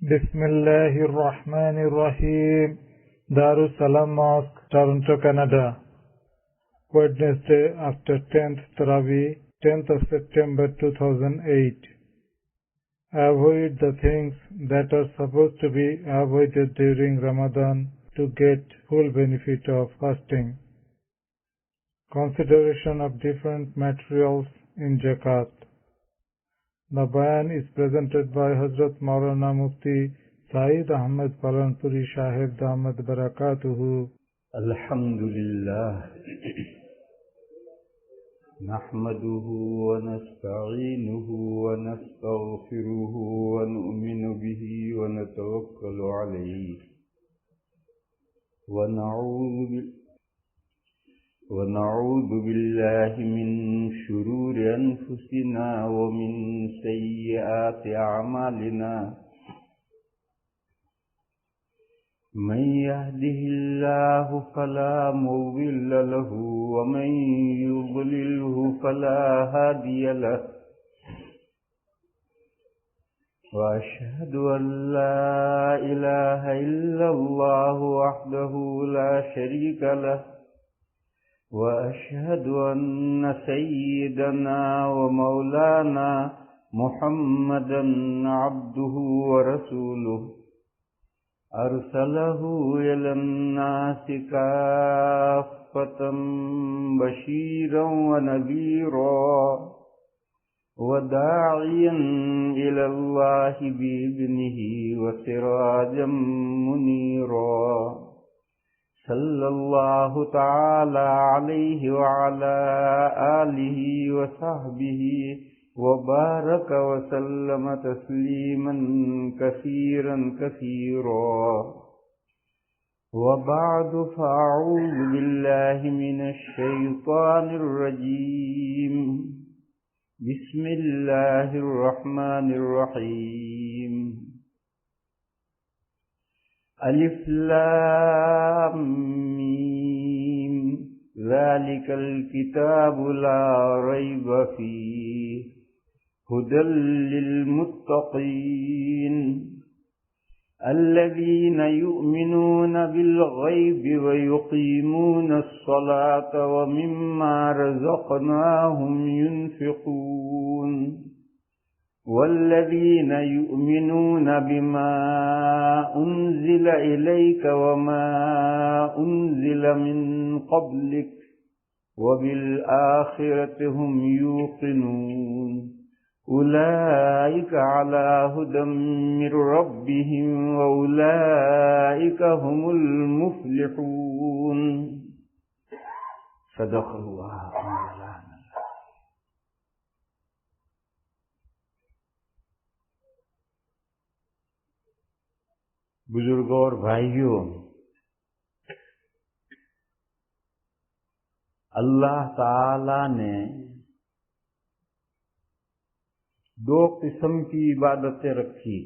Bismillahirrahmanirrahim. Darus Salam Mosque, Toronto, Canada. Wednesday after 10th Taraweeh, 10th of September 2008. Avoid the things that are supposed to be avoided during Ramadan to get full benefit of fasting. Consideration of different materials in Zakat. The bayan is presented by Hazrat Maulana Mufti Saeed Ahmed Palanpuri Shahid Damat Barakatuhu. Alhamdulillah. Nahmaduhu wa nasta'inuhu wa nastaghfiruhu wa nu'minu bihi wa natawakkalu alayhi ونعوذ بالله من شرور أنفسنا ومن سيئات أعمالنا من يهده الله فلا مضل له ومن يضلله فلا هادي له وأشهد أن لا إله إلا الله وحده لا شريك له وأشهد أن سيدنا ومولانا محمدا عبده ورسوله أرسله إلى الناس كافة بشيرا ونذيرا وداعيا إلى الله بإذنه وسراجا منيرا صلى الله تعالى عليه وعلى آله وصحبه وبارك وسلم تسليما كثيرا كثيرا وبعد فأعوذ بالله من الشيطان الرجيم بسم الله الرحمن الرحيم ألف لام ميم ذلك الكتاب لا ريب فيه هدى للمتقين الذين يؤمنون بالغيب ويقيمون الصلاة ومما رزقناهم ينفقون والذين يؤمنون بما أنزل إليك وما أنزل من قبلك وبالآخرة هم يوقنون أولئك على هدى من ربهم وأولئك هم المفلحون صدق الله مولانا. بزرگوں اور بھائیوں، اللہ تعالی نے دو قسم کی عبادتیں رکھی،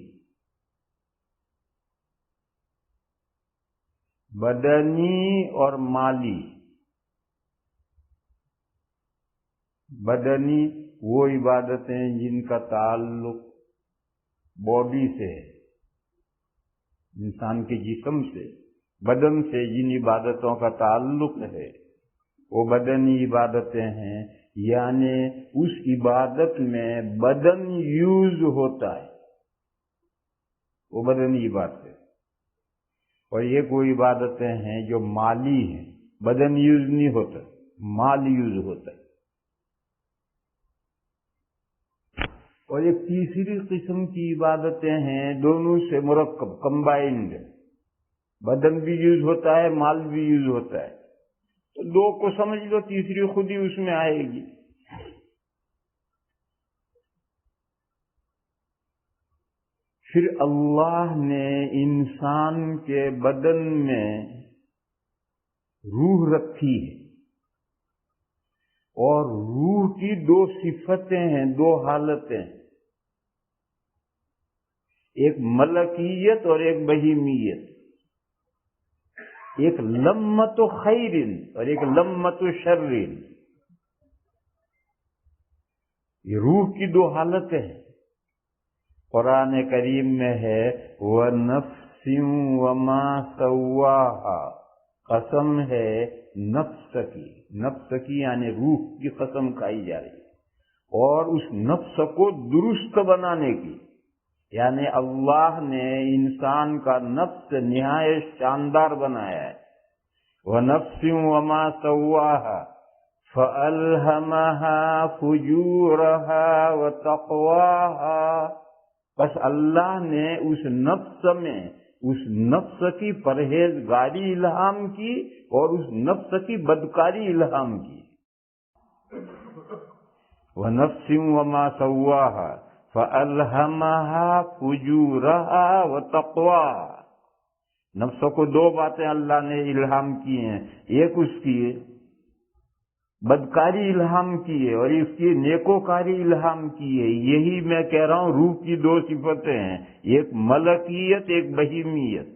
بدنی اور مالی۔ بدنی وہ عبادتیں جن کا تعلق باڈی سے ہے، انسان کے جسم سے، بدن سے جن عبادتوں کا تعلق ہے وہ بدنی عبادتیں ہیں، یعنی اس عبادت میں بدن یوز ہوتا ہے، وہ بدنی عبادت ہے۔ اور یہ کوئی عبادتیں ہیں جو مالی ہیں، بدن یوز نہیں ہوتا، مال یوز ہوتا ہے۔ اور ایک تیسری قسم کی عبادتیں ہیں دونوں سے مرکب، کمبائنڈ، بدن بھی یوز ہوتا ہے، مال بھی یوز ہوتا ہے۔ تو دو کو سمجھ لو، تیسری خود ہی اس میں آئے گی۔ پھر اللہ نے انسان کے بدن میں روح رکھی ہے، اور روح کی دو صفتیں ہیں، دو حالتیں، ایک ملکیت اور ایک بہیمیت، ایک لمت خیر اور ایک لمت شر۔ یہ روح کی دو حالتیں ہیں، قرآن کریم میں ہے وَنَفْسٍ وَمَا سَوَّاهَا، قسم ہے نفس کی، نفس کی یعنی روح کی قسم کھائی جا رہی ہے، اور اس نفس کو درست بنانے کی، یعنی اللہ نے انسان کا نفس نہایت شاندار بنایا ہے۔ وَنَفْسٍ وَمَا سَوَّاهَا فَأَلْهَمَهَا فُجُورَهَا وَتَقْوَاهَا، بس اللہ نے اس نفس کی پرہیزگاری الہام کی اور اس نفس کی بدکاری الہام کی۔ وَنَفْسٍ وَمَا سَوَّاهَا فَأَلْهَمَهَا فُجُورَهَا وَتَقْوَاهَا، نفس کو دو باتیں اللہ نے الہام کی ہیں، ایک اس کی بدکاری الہام کی ہے اور اس کی نیکوکاری الہام کی ہے۔ یہی میں کہہ رہا ہوں روح کی دو صفتیں ہیں، ایک ملکیت ایک بہیمیت۔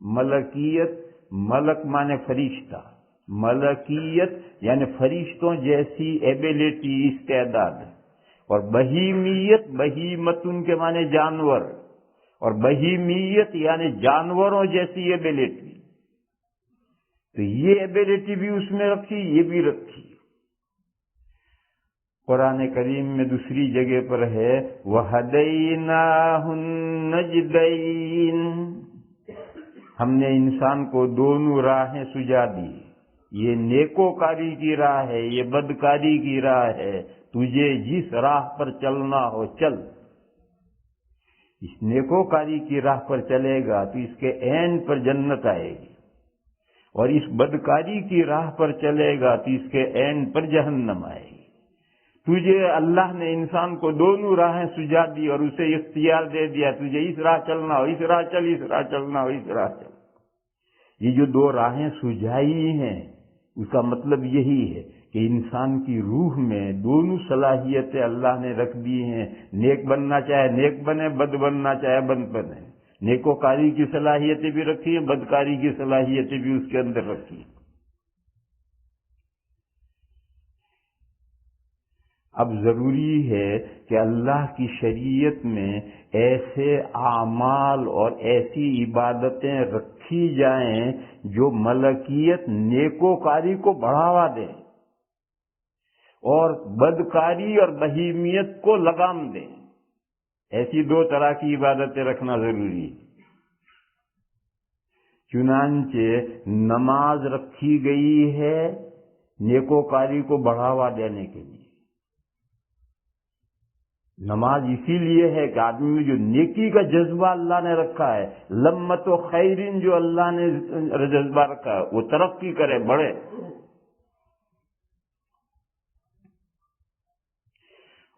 ملکیت، ملک مانے فرشتہ، ملکیت یعنی فرشتوں جیسی ایبیلٹی، استعداد، اور بہیمیت، بہیمتن کے معنی جانور، اور بہیمیت یعنی جانوروں جیسی ایبیلٹی، تو یہ ایبیلٹی بھی اس میں رکھی، یہ بھی رکھی۔ قرآن کریم میں دوسری جگہ پر ہے وَهَدَيْنَاهُ النَّجْدَيْنِ، ہم نے انسان کو دونوں راہیں سجا دی، یہ نیکوکاری کی راہ ہے، یہ بدکاری کی راہ ہے، تجھے جس راہ پر چلنا ہو چل۔ اس نیکوکاری کی راہ پر چلے گا تو اس کے اینڈ پر جنت آئے گی، اور اس بدکاری کی راہ پر چلے گا تو اس کے اینڈ پر جہنم آئے گی۔ تجھے اللہ نے انسان کو دونوں راہیں سجا دی اور اسے اختیار دے دیا، تجھے اس راہ چلنا ہو اس راہ چل، اس راہ چلنا ہو اس راہ چل۔ یہ جو دو راہیں سجائی ہیں اس کا مطلب یہی ہے کہ انسان کی روح میں دونوں صلاحیتیں اللہ نے رکھ دی ہیں، نیک بننا چاہے نیک بنے، بد بننا چاہے بد بنے۔ نیکوکاری کی صلاحیتیں بھی رکھی ہیں، بدکاری کی صلاحیتیں بھی اس کے اندر رکھی ہیں۔ اب ضروری ہے کہ اللہ کی شریعت میں ایسے اعمال اور ایسی عبادتیں رکھی جائیں جو ملکیت، نیکوکاری کو بڑھاوا دیں اور بدکاری اور بہیمیت کو لگام دیں۔ ایسی دو طرح کی عبادتیں رکھنا ضروری ہے۔ چنانچہ نماز رکھی گئی ہے نیکوکاری کو بڑھاوا دینے کے لیے۔ نماز اسی لیے ہے کہ آدمی میں جو نیکی کا جذبہ اللہ نے رکھا ہے، لمت و خیرین جو اللہ نے جذبہ رکھا ہے، وہ ترقی کرے، بڑھے۔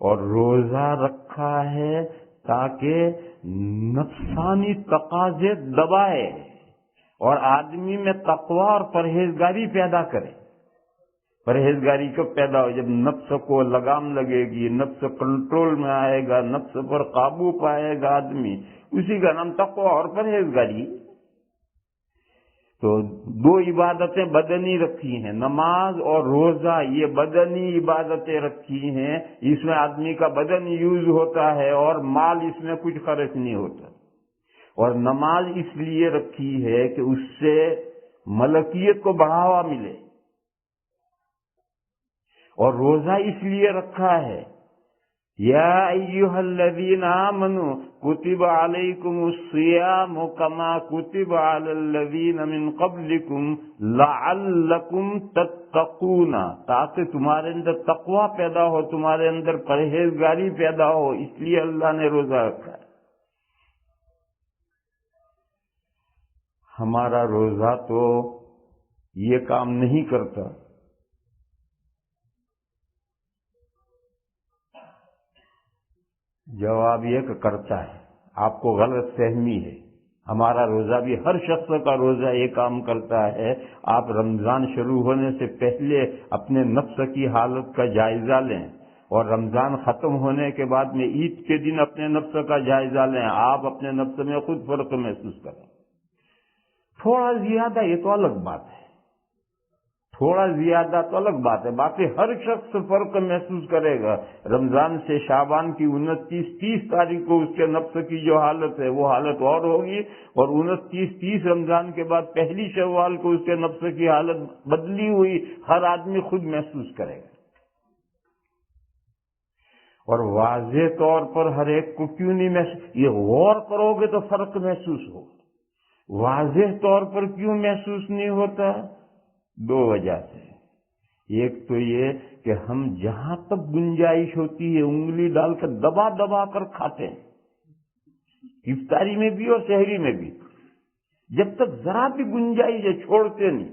اور روزہ رکھا ہے تاکہ نفسانی تقاضے دبائے اور آدمی میں تقوی اور پرہیزگاری پیدا کرے۔ پرہیزگاری کب پیدا ہو؟ جب نفس کو لگام لگے گی، نفس کنٹرول میں آئے گا، نفس پر قابو پائے گا آدمی، اسی کا نام تقوی اور پرہیزگاری۔ تو دو عبادتیں بدنی رکھی ہیں، نماز اور روزہ، یہ بدنی عبادتیں رکھی ہیں، اس میں آدمی کا بدن یوز ہوتا ہے اور مال اس میں کچھ خرچ نہیں ہوتا۔ اور نماز اس لیے رکھی ہے کہ اس سے ملکیت کو بڑھاوا ملے، اور روزہ اس لیے رکھا ہے یا ایھا الذین آمنوا کتب علیکم الصیام کما کتب علی الذین من قبلکم لعلکم تتقون، تاکہ تمہارے اندر تقوی پیدا ہو، تمہارے اندر پرہیزگاری پیدا ہو، اس لیے اللہ نے روزہ رکھا ہے۔ ہمارا روزہ تو یہ کام نہیں کرتا۔ جواب یہ کہ کرتا ہے، آپ کو غلط فہمی ہے۔ ہمارا روزہ بھی، ہر شخص کا روزہ یہ کام کرتا ہے۔ آپ رمضان شروع ہونے سے پہلے اپنے نفس کی حالت کا جائزہ لیں، اور رمضان ختم ہونے کے بعد میں عید کے دن اپنے نفس کا جائزہ لیں، آپ اپنے نفس میں خود فرق محسوس کریں۔ تھوڑا زیادہ یہ تو الگ بات ہے، تھوڑا زیادہ تو الگ بات ہے، باقی ہر شخص فرق محسوس کرے گا۔ رمضان سے شعبان کی 29-30 تاریخ کو اس کے نفس کی جو حالت ہے وہ حالت اور ہوگی، اور 29-30 رمضان کے بعد پہلی شوال کو اس کے نفس کی حالت بدلی ہوئی ہر آدمی خود محسوس کرے گا۔ اور واضح طور پر ہر ایک کو کیوں نہیں محسوس، یہ غور کرو گے تو فرق محسوس ہوگا۔ واضح طور پر کیوں محسوس نہیں ہوتا؟ 2 وجہ سے۔ ایک تو یہ کہ ہم جہاں تک گنجائش ہوتی ہے انگلی ڈال کر دبا دبا کر کھاتے ہیں، افطاری میں بھی اور سحری میں بھی، جب تک ذرا بھی گنجائش ہے چھوڑتے نہیں۔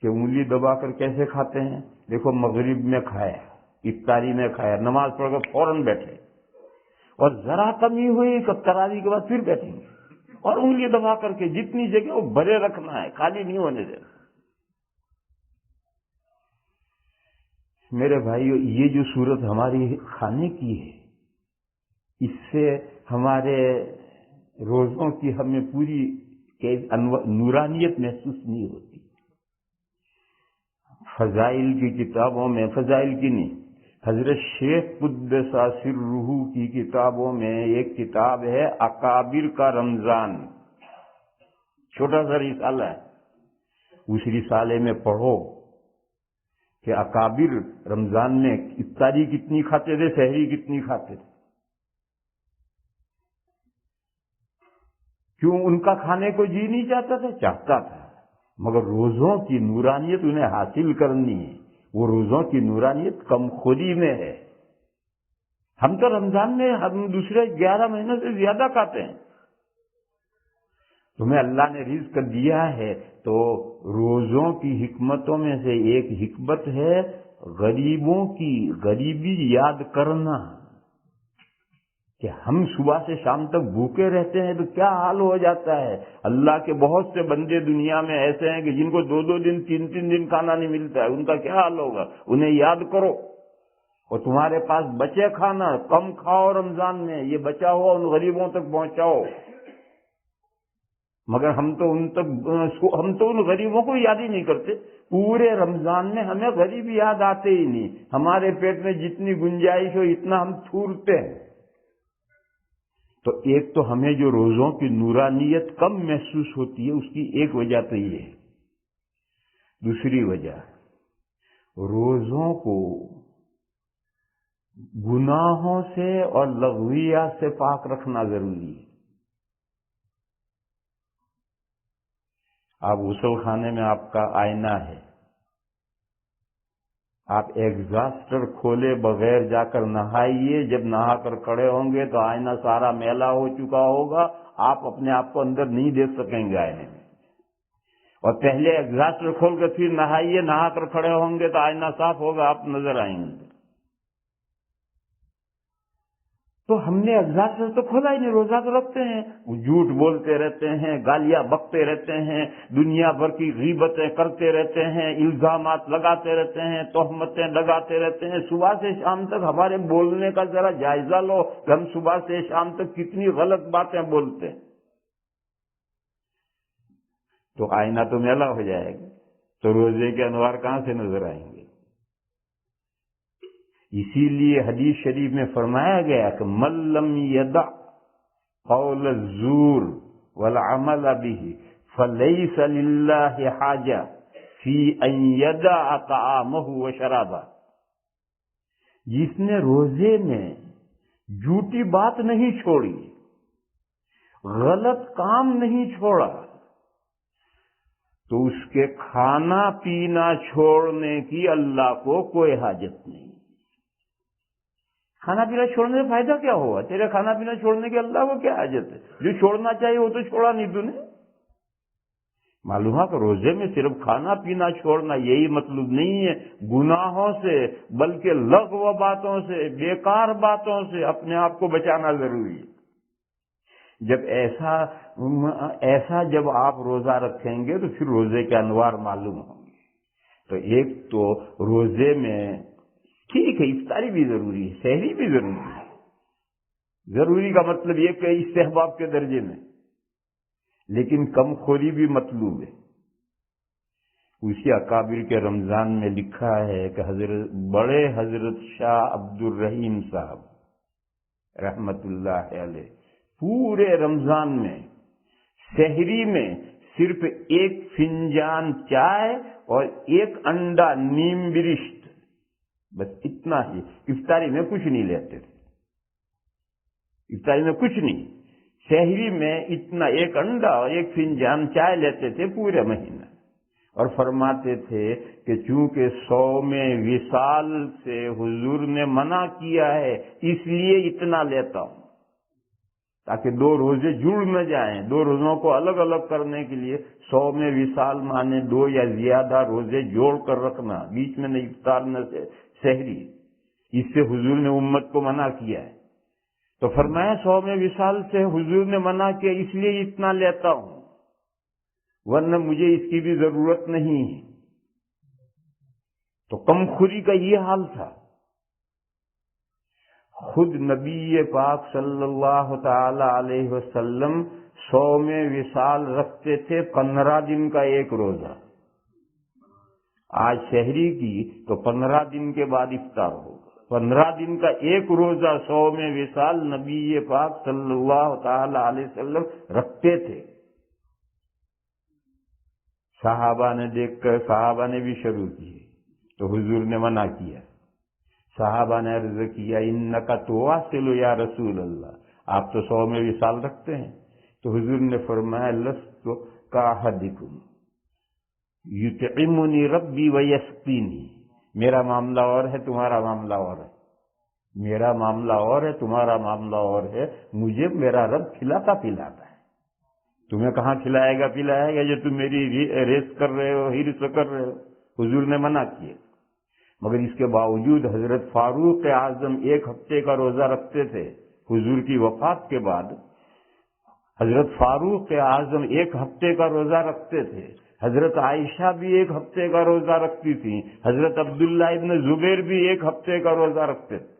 کہ انگلی دبا کر کیسے کھاتے ہیں؟ دیکھو مغرب میں کھایا، افطاری میں کھایا، نماز پڑھ کر فوراً بیٹھے، اور ذرا کمی ہوئی کہ تراویح کے بعد پھر بیٹھیں گے، اور انگلی دبا کر کے جتنی جگہ وہ بھرے رکھنا ہے، خالی نہیں ہونے دینا۔ میرے بھائیو، یہ جو صورت ہماری کھانے کی ہے، اس سے ہمارے روزوں کی ہمیں پوری نورانیت محسوس نہیں ہوتی۔ فضائل کی کتابوں میں، فضائل کی نہیں، حضرت شیخ قدس سرہ کی کتابوں میں ایک کتاب ہے اکابر کا رمضان، چھوٹا سا رسالہ ہے، اس رسالے میں پڑھو کہ اکابر رمضان میں افطاری کتنی کھاتے تھے، سحری کتنی کھاتے تھے، کیوں ان کا کھانے کو جی نہیں چاہتا تھا؟ چاہتا تھا، مگر روزوں کی نورانیت انہیں حاصل کرنی ہے۔ وہ روزوں کی نورانیت کم خوری میں ہے۔ ہم تو رمضان میں ہم دوسرے 11 مہینوں سے زیادہ کھاتے ہیں۔ تمہیں اللہ نے رزق دیا ہے تو روزوں کی حکمتوں میں سے ایک حکمت ہے غریبوں کی غریبی یاد کرنا، کہ ہم صبح سے شام تک بھوکے رہتے ہیں تو کیا حال ہو جاتا ہے۔ اللہ کے بہت سے بندے دنیا میں ایسے ہیں کہ جن کو 2 دن 3 دن کھانا نہیں ملتا ہے، ان کا کیا حال ہوگا؟ انہیں یاد کرو، اور تمہارے پاس بچے کھانا کم کھاؤ، رمضان میں یہ بچا ہوا ان غریبوں تک پہنچاؤ۔ مگر ہم تو ان غریبوں کو یاد ہی نہیں کرتے۔ پورے رمضان میں ہمیں غریب یاد آتے ہی نہیں، ہمارے پیٹ میں جتنی گنجائش ہو اتنا ہم تھورتے ہیں۔ تو ایک تو ہمیں جو روزوں کی نورانیت کم محسوس ہوتی ہے، اس کی ایک وجہ تو یہ ہے۔ دوسری وجہ، روزوں کو گناہوں سے اور لغویات سے پاک رکھنا ضروری ہے۔ آپ غسل خانے میں آپ کا آئینہ ہے، آپ ایگزاسٹر کھولے بغیر جا کر نہائیے، جب نہا کر کھڑے ہوں گے تو آئینہ سارا میلا ہو چکا ہوگا، آپ اپنے آپ کو اندر نہیں دیکھ سکیں گے آئینے میں۔ اور پہلے ایگزاسٹر کھول کے پھر نہائیے، نہا کر کھڑے ہوں گے تو آئینہ صاف ہوگا، آپ نظر آئیں گے۔ تو ہم نے ایگزاسٹر تو کھولا ہی نہیں، روزہ تو رکھتے ہیں، جھوٹ بولتے رہتے ہیں، گالیاں بکتے رہتے ہیں، دنیا بھر کی غیبتیں کرتے رہتے ہیں، الزامات لگاتے رہتے ہیں، تہمتیں لگاتے رہتے ہیں۔ صبح سے شام تک ہمارے بولنے کا ذرا جائزہ لو کہ ہم صبح سے شام تک کتنی غلط باتیں بولتے ہیں۔ تو آئینہ تو میلا ہو جائے گا، تو روزے کے انوار کہاں سے نظر آئیں گے؟ اسی لیے حدیث شریف میں فرمایا گیا کہ من لم یدع قول الزور والعمل به فلیس للہ حاجہ فی ان یدع طعامہ وشرابہ۔ جس نے روزے میں جھوٹی بات نہیں چھوڑی، غلط کام نہیں چھوڑا، تو اس کے کھانا پینا چھوڑنے کی اللہ کو کوئی حاجت نہیں۔ کھانا پینا چھوڑنے سے فائدہ کیا ہوا؟ تیرے کھانا پینا چھوڑنے کی اللہ کو کیا حاجت ہے؟ جو چھوڑنا چاہیے وہ تو چھوڑا نہیں تو نے۔ معلوم ہے کہ روزے میں صرف کھانا پینا چھوڑنا یہی مطلوب نہیں ہے، گناہوں سے بلکہ لغو باتوں سے، بیکار باتوں سے اپنے آپ کو بچانا ضروری ہے۔ جب ایسا جب آپ روزہ رکھیں گے تو پھر روزے کے انوار معلوم ہوں گے۔ تو ایک تو روزے میں ٹھیک ہے افطاری بھی ضروری ہے، سحری بھی ضروری ہے، ضروری کا مطلب یہ کہ استحباب کے درجے میں، لیکن کم خوری بھی مطلوب ہے۔ اسی اکابر کے رمضان میں لکھا ہے کہ بڑے حضرت شاہ عبد الرحیم صاحب رحمت اللہ علیہ پورے رمضان میں سحری میں صرف 1 فنجان چائے اور 1 انڈا نیم برشت، بس اتنا ہی، افطاری میں کچھ نہیں لیتے تھے، افطاری میں کچھ نہیں، سحری میں اتنا 1 انڈا اور 1 فنجان چائے لیتے تھے پورے مہینہ، اور فرماتے تھے کہ چونکہ صوم وصال سے حضور نے منع کیا ہے اس لیے اتنا لیتا ہوں، تاکہ 2 روزے جڑ نہ جائیں، 2 روزوں کو الگ الگ کرنے کے لیے صوم وصال مانے 2 یا زیادہ روزے جوڑ کر رکھنا، بیچ میں نہ افطار نہ سحری، اس سے حضور نے امت کو منع کیا ہے۔ تو فرمایا صوم وصال سے حضور نے منع کیا اس لیے اتنا لیتا ہوں، ورنہ مجھے اس کی بھی ضرورت نہیں ہے۔ تو کم خوری کا یہ حال تھا۔ خود نبی پاک صلی اللہ تعالی علیہ وسلم صوم وصال رکھتے تھے 15 دن کا 1 روزہ، آج سحری کی تو 15 دن کے بعد افطار ہوگا، 15 دن کا 1 روزہ صوم وصال نبی پاک صلی اللہ تعالی علیہ وسلم رکھتے تھے۔ صحابہ نے دیکھ کر صحابہ نے بھی شروع کیے تو حضور نے منع کیا۔ صحابہ نے عرض کیا انک تواصل یا رسول اللہ، آپ تو صوم وصال رکھتے ہیں، تو حضور نے فرمایا لست کاحدکم یطعمنی ربی ویسقینی، میرا معاملہ اور ہے تمہارا معاملہ اور ہے، میرا معاملہ اور ہے تمہارا معاملہ اور ہے، مجھے میرا رب کھلاتا پلاتا ہے، تمہیں کہاں کھلائے گا پلائے گا جو تم میری ریس کر رہے ہو، ہرس کر رہے ہو۔ حضور نے منع کیے، مگر اس کے باوجود حضرت فاروق اعظم 1 ہفتے کا روزہ رکھتے تھے۔ حضور کی وفات کے بعد حضرت فاروق اعظم 1 ہفتے کا روزہ رکھتے تھے، حضرت عائشہ بھی 1 ہفتے کا روزہ رکھتی تھی، حضرت عبداللہ ابن زبیر بھی 1 ہفتے کا روزہ رکھتے تھے۔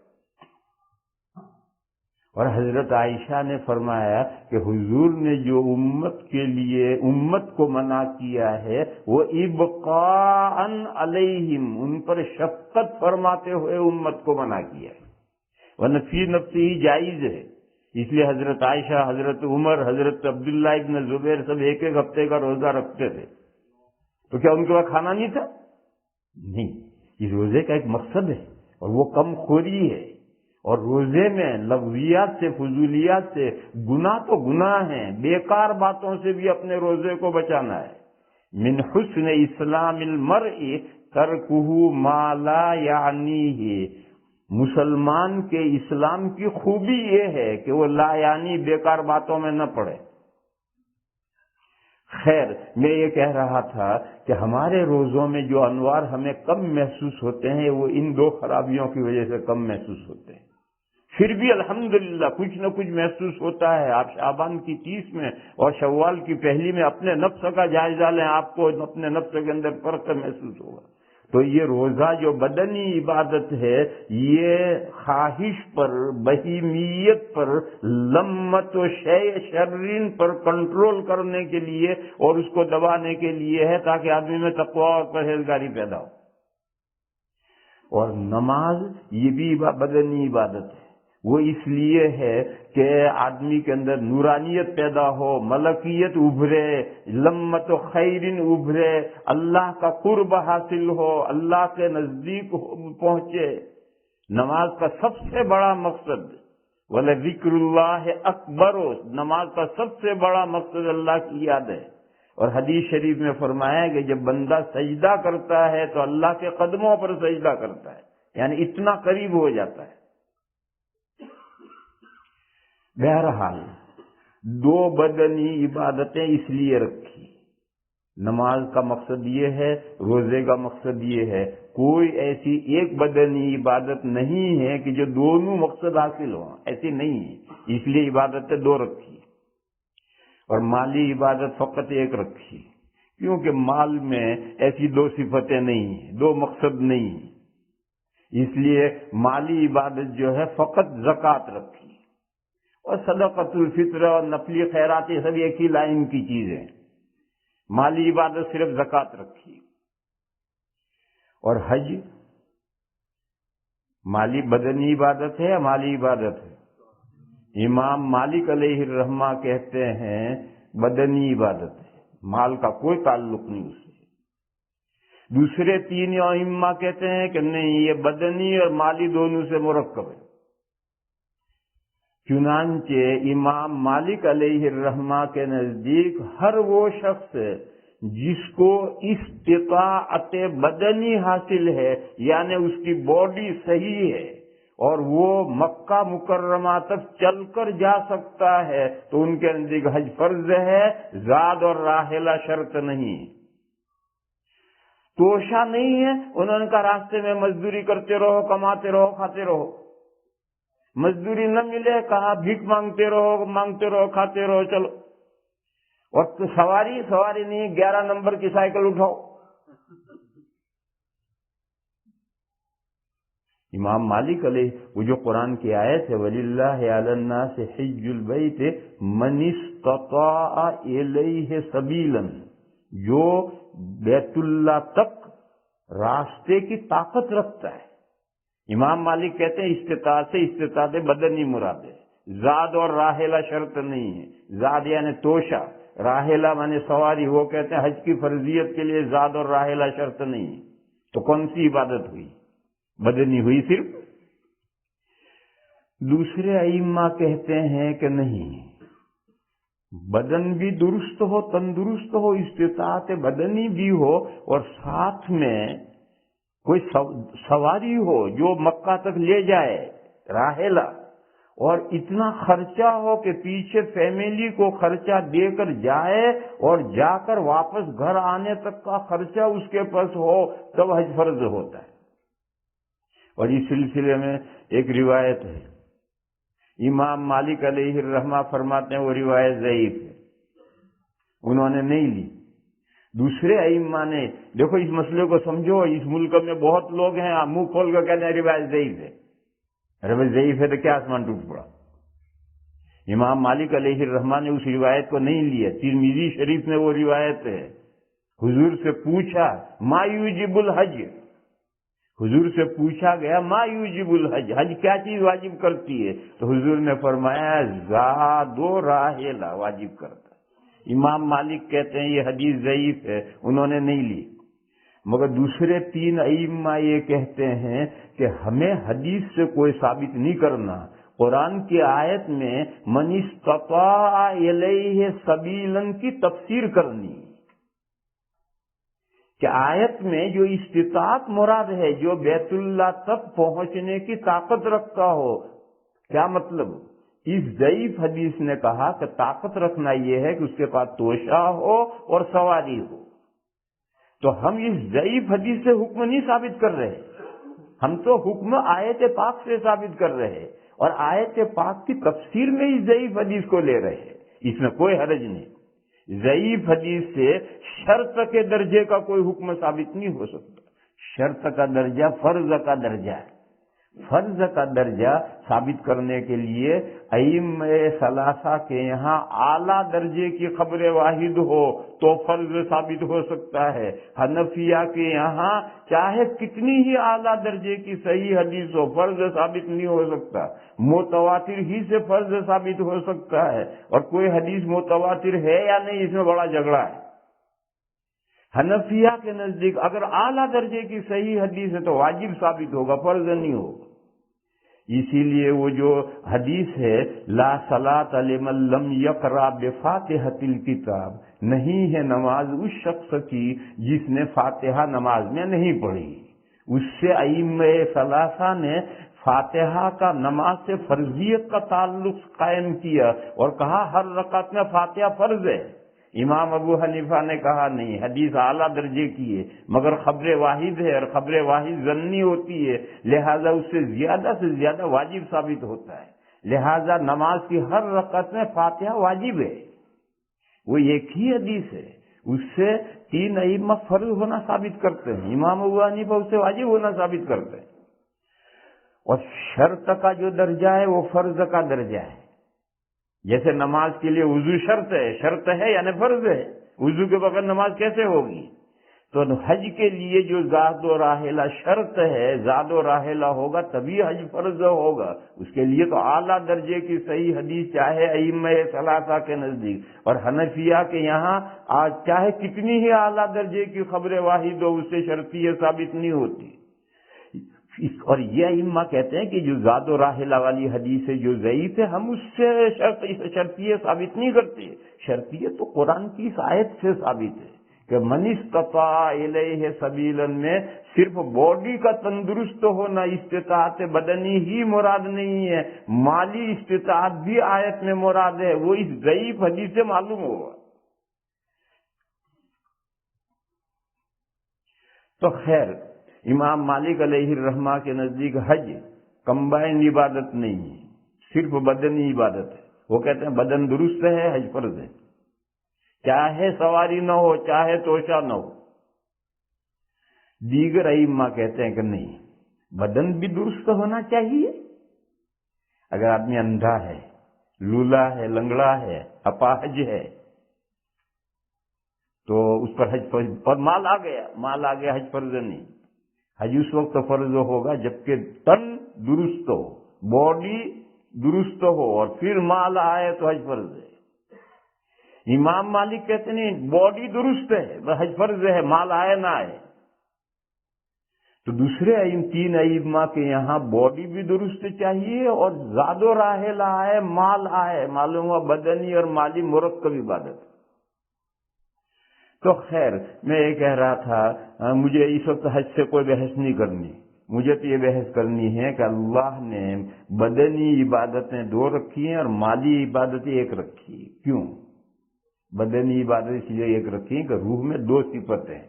اور حضرت عائشہ نے فرمایا کہ حضور نے جو امت کے لیے امت کو منع کیا ہے وہ ابقاء علیہم، ان پر شفقت فرماتے ہوئے امت کو منع کیا ہے، ورنہ فی نفسی ہی جائز ہے۔ اس لیے حضرت عائشہ، حضرت عمر، حضرت عبداللہ ابن زبیر سب 1 ہفتے کا روزہ رکھتے تھے، تو کیا ان کے پاس کھانا نہیں تھا؟ نہیں، اس روزے کا ایک مقصد ہے اور وہ کم خوری ہے، اور روزے میں لغویات سے، فضولیات سے، گناہ تو گناہ ہیں، بیکار باتوں سے بھی اپنے روزے کو بچانا ہے۔ من حسن اسلام المرء ترکہ ما لا یعنیہ، مسلمان کے اسلام کی خوبی یہ ہے کہ وہ لا یعنی بیکار باتوں میں نہ پڑے۔ خیر، میں یہ کہہ رہا تھا کہ ہمارے روزوں میں جو انوار ہمیں کم محسوس ہوتے ہیں وہ ان 2 خرابیوں کی وجہ سے کم محسوس ہوتے ہیں، پھر بھی الحمدللہ کچھ نہ کچھ محسوس ہوتا ہے۔ آپ شعبان کی 30 میں اور شوال کی پہلی میں اپنے نفس کا جائزہ لیں، آپ کو اپنے نفس کے اندر فرق محسوس ہوگا۔ تو یہ روزہ جو بدنی عبادت ہے یہ خواہش پر، بہیمیت پر، لمت و شیء شرین پر کنٹرول کرنے کے لیے اور اس کو دبانے کے لیے ہے، تاکہ آدمی میں تقویٰ اور پرہیزگاری پیدا ہو۔ اور نماز یہ بھی بدنی عبادت ہے، وہ اس لیے ہے کہ آدمی کے اندر نورانیت پیدا ہو، ملکیت ابھرے، لمت و خیرن ابھرے، اللہ کا قرب حاصل ہو، اللہ کے نزدیک پہنچے۔ نماز کا سب سے بڑا مقصد وَلَذِكْرُ اللَّهِ أَكْبَرُ، نماز کا سب سے بڑا مقصد اللہ کی یاد ہے۔ اور حدیث شریف میں فرمایا کہ جب بندہ سجدہ کرتا ہے تو اللہ کے قدموں پر سجدہ کرتا ہے، یعنی اتنا قریب ہو جاتا ہے۔ بہرحال 2 بدنی عبادتیں اس لیے رکھی، نماز کا مقصد یہ ہے، روزے کا مقصد یہ ہے، کوئی ایسی ایک بدنی عبادت نہیں ہے کہ جو دونوں مقصد حاصل ہوں، ایسی نہیں ہے، اس لیے عبادتیں 2 رکھی، اور مالی عبادت فقط 1 رکھی، کیونکہ مال میں ایسی 2 صفتیں نہیں ہیں، 2 مقصد نہیں ہیں، اس لیے مالی عبادت جو ہے فقط زکوٰۃ رکھی، اور صدقۃ الفطر اور نفلی خیرات یہ سب ایک ہی لائن کی چیزیں، مالی عبادت صرف زکوٰۃ رکھی۔ اور حج مالی بدنی عبادت ہے یا مالی عبادت ہے؟ امام مالک علیہ الرحمہ کہتے ہیں بدنی عبادت ہے، مال کا کوئی تعلق نہیں اس سے۔ دوسرے تین ائمہ کہتے ہیں کہ نہیں، یہ بدنی اور مالی دونوں سے مرکب ہے۔ چنانچہ امام مالک علیہ الرحمہ کے نزدیک ہر وہ شخص جس کو استطاعت بدنی حاصل ہے، یعنی اس کی باڈی صحیح ہے اور وہ مکہ مکرمہ تک چل کر جا سکتا ہے، تو ان کے نزدیک حج فرض ہے، زاد اور راحلہ شرط نہیں۔ توشہ نہیں ہے، انہوں نے کہا راستے میں مزدوری کرتے رہو، کماتے رہو، کھاتے رہو۔ مزدوری نہ ملے، کہا بھیک مانگتے رہو، کھاتے رہو، چلو۔ وقت سواری نہیں، 11 نمبر کی سائیکل اٹھاؤ۔ امام مالک علیہ وہ جو قرآن کی آیت ہے وَلِلَّهِ عَلَى النَّاسِ حِجُّ الْبَيْتِ مَنِ اسْتَطَاعَ إِلَيْهِ سَبِيلًا، جو بیت اللہ تک راستے کی طاقت رکھتا ہے۔ امام مالک کہتے ہیں استطاعت سے استطاعت بدنی مراد ہے، زاد اور راحلہ شرط نہیں ہے۔ زاد یعنی توشہ، راحلہ مانے سواری۔ وہ کہتے ہیں حج کی فرضیت کے لیے زاد اور راحلہ شرط نہیں ہے، تو کون سی عبادت ہوئی؟ بدنی ہوئی صرف۔ دوسرے ائمہ کہتے ہیں کہ نہیں، بدن بھی درست ہو، تندرست ہو، استطاعت بدنی بھی ہو، اور ساتھ میں کوئی سواری ہو جو مکہ تک لے جائے، راحلہ، اور اتنا خرچہ ہو کہ پیچھے فیملی کو خرچہ دے کر جائے اور جا کر واپس گھر آنے تک کا خرچہ اس کے پاس ہو، تب حج فرض ہوتا ہے۔ اور اس سلسلے میں ایک روایت ہے، امام مالک علیہ الرحمہ فرماتے ہیں وہ روایت ضعیف ہے، انہوں نے نہیں لی۔ دوسرے ائمہ نے، دیکھو اس مسئلے کو سمجھو، اس ملک میں بہت لوگ ہیں منہ کھول کر کہتے ہیں روایت ضعیف ہے۔ ارے ضعیف ہے تو کیا آسمان ٹوٹ پڑا؟ امام مالک علیہ الرحمہ نے اس روایت کو نہیں لیا۔ ترمذی شریف میں وہ روایت ہے، حضور سے پوچھا ما یوجب الحج، حضور سے پوچھا گیا ما یوجب الحج، حج کیا چیز واجب کرتی ہے؟ تو حضور نے فرمایا زاد و راحلہ واجب کرتا ہے۔ امام مالک کہتے ہیں یہ حدیث ضعیف ہے، انہوں نے نہیں لی۔ مگر دوسرے تین ائمہ یہ کہتے ہیں کہ ہمیں حدیث سے کوئی ثابت نہیں کرنا، قرآن کی آیت میں من استطاع الیہ سبیلا کی تفسیر کرنی، کہ آیت میں جو استطاعت مراد ہے، جو بیت اللہ تک پہنچنے کی طاقت رکھتا ہو۔ کیا مطلب؟ اس ضعیف حدیث نے کہا کہ طاقت رکھنا یہ ہے کہ اس کے پاس توشہ ہو اور سواری ہو، تو ہم اس ضعیف حدیث سے حکم نہیں ثابت کر رہے، ہم تو حکم آیت پاک سے ثابت کر رہے ہیں، اور آیت پاک کی تفسیر میں اس ضعیف حدیث کو لے رہے ہیں، اس میں کوئی حرج نہیں۔ ضعیف حدیث سے شرط کے درجے کا کوئی حکم ثابت نہیں ہو سکتا۔ شرط کا درجہ فرض کا درجہ ہے، فرض کا درجہ ثابت کرنے کے لیے ائمہ ثلاثہ کے یہاں اعلیٰ درجے کی خبر واحد ہو تو فرض ثابت ہو سکتا ہے۔ حنفیہ کے یہاں چاہے کتنی ہی اعلیٰ درجے کی صحیح حدیث ہو، فرض ثابت نہیں ہو سکتا، متواتر ہی سے فرض ثابت ہو سکتا ہے، اور کوئی حدیث متواتر ہے یا نہیں اس میں بڑا جھگڑا ہے۔ حنفیہ کے نزدیک اگر اعلیٰ درجے کی صحیح حدیث ہے تو واجب ثابت ہوگا، فرض نہیں ہوگا۔ اسی لیے وہ جو حدیث ہے لا صلاۃ لمن لم یقرأ بفاتحۃ الکتاب، نہیں ہے نماز اس شخص کی جس نے فاتحہ نماز میں نہیں پڑھی، اس سے ائمہ ثلاثہ نے فاتحہ کا نماز سے فرضیت کا تعلق قائم کیا اور کہا ہر رکعت میں فاتحہ فرض ہے۔ امام ابو حنیفہ نے کہا نہیں، حدیث اعلیٰ درجے کی ہے مگر خبر واحد ہے، اور خبر واحد ظنی ہوتی ہے، لہذا اس سے زیادہ واجب ثابت ہوتا ہے، لہذا نماز کی ہر رکعت میں فاتحہ واجب ہے۔ وہ ایک ہی حدیث ہے، اس سے تین ائمہ فرض ہونا ثابت کرتے ہیں، امام ابو حنیفہ اس سے واجب ہونا ثابت کرتے ہیں۔ اور شرط کا جو درجہ ہے وہ فرض کا درجہ ہے، جیسے نماز کے لیے وضو شرط ہے یعنی فرض ہے، وضو کے بغیر نماز کیسے ہوگی؟ تو حج کے لیے جو زاد و راحلہ شرط ہے، زاد و راحلہ ہوگا تبھی حج فرض ہوگا. اس کے لیے تو اعلیٰ درجے کی صحیح حدیث چاہے ائمہ ثلاثہ کے نزدیک اور حنفیہ کے یہاں آج چاہے کتنی ہی اعلیٰ درجے کی خبر واحد ہو، اس سے شرطیہ ثابت نہیں ہوتی. اور یہ ائمہ کہتے ہیں کہ جو زاد و راحلہ والی حدیث ہے جو ضعیف ہے، ہم اس سے شرطیہ ثابت نہیں کرتے. شرطیہ تو قرآن کی اس آیت سے ثابت ہے کہ من استطاع الیہ سبیلا میں صرف باڈی کا تندرست ہونا استطاعت بدنی ہی مراد نہیں ہے، مالی استطاعت بھی آیت میں مراد ہے. وہ اس ضعیف حدیث سے معلوم ہوگا. تو خیر، امام مالک علیہ الرحمہ کے نزدیک حج کمبائنڈ عبادت نہیں ہے، صرف بدنی عبادت ہے. وہ کہتے ہیں بدن درست ہے، حج فرض ہے، چاہے سواری نہ ہو، چاہے توشہ نہ ہو. دیگر ائمہ کہتے ہیں کہ نہیں، بدن بھی درست ہونا چاہیے. اگر آدمی اندھا ہے، لولا ہے، لنگڑا ہے، اپاہج ہے تو اس پر حج فرض. اور مال آ گیا حج فرض نہیں. حج اس وقت فرض ہوگا جبکہ تن درست ہو، باڈی درست ہو، اور پھر مال آئے تو حج فرض ہے. امام مالک کہتے نہیں، باڈی درست ہے حج فرض ہے، مال آئے نہ آئے. تو دوسرے تین ائمہ کے یہاں باڈی بھی درست چاہیے اور زاد و راحلہ آئے، مال آئے. معلوم ہوا بدنی اور مالی مرکب عبادت. تو خیر، میں یہ کہہ رہا تھا مجھے اس وقت حج سے کوئی بحث نہیں کرنی. مجھے تو یہ بحث کرنی ہے کہ اللہ نے بدنی عبادتیں دو رکھی ہیں اور مالی عبادتیں ایک رکھی. کیوں بدنی عبادت اس لیے ایک رکھی کہ روح میں دو صفتیں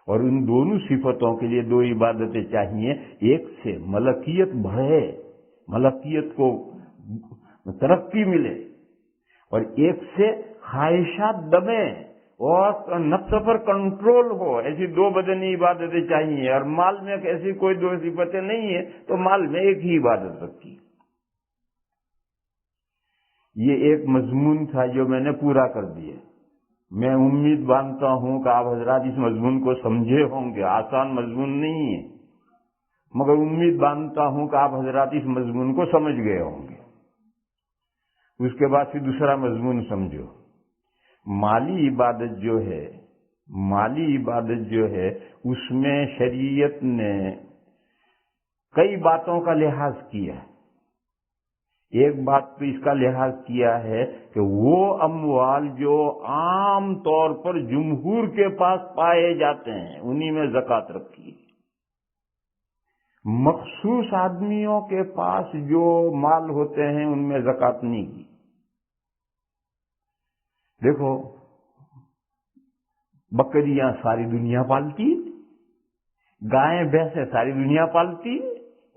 اور ان دونوں صفتوں کے لیے دو عبادتیں چاہیے. ایک سے ملکیت بڑھے، ملکیت کو ترقی ملے، اور ایک سے خواہشات دبیں اور نفس پر کنٹرول ہو. ایسی دو بدنی عبادتیں چاہیے. اور مال میں ایسی کوئی دو صفتیں نہیں ہیں تو مال میں ایک ہی عبادت رکھی. یہ ایک مضمون تھا جو میں نے پورا کر دیا. میں امید باندھتا ہوں کہ آپ حضرات اس مضمون کو سمجھے ہوں گے. آسان مضمون نہیں ہے، مگر امید باندھتا ہوں کہ آپ حضرات اس مضمون کو سمجھ گئے ہوں گے. اس کے بعد پھر دوسرا مضمون سمجھو. مالی عبادت جو ہے اس میں شریعت نے کئی باتوں کا لحاظ کیا ہے. ایک بات تو اس کا لحاظ کیا ہے کہ وہ اموال جو عام طور پر جمہور کے پاس پائے جاتے ہیں انہی میں زکوٰۃ رکھی ہے. مخصوص آدمیوں کے پاس جو مال ہوتے ہیں ان میں زکوٰۃ نہیں کی. دیکھو، بکریاں ساری دنیا پالتی، گائیں بھینسیں ساری دنیا پالتی،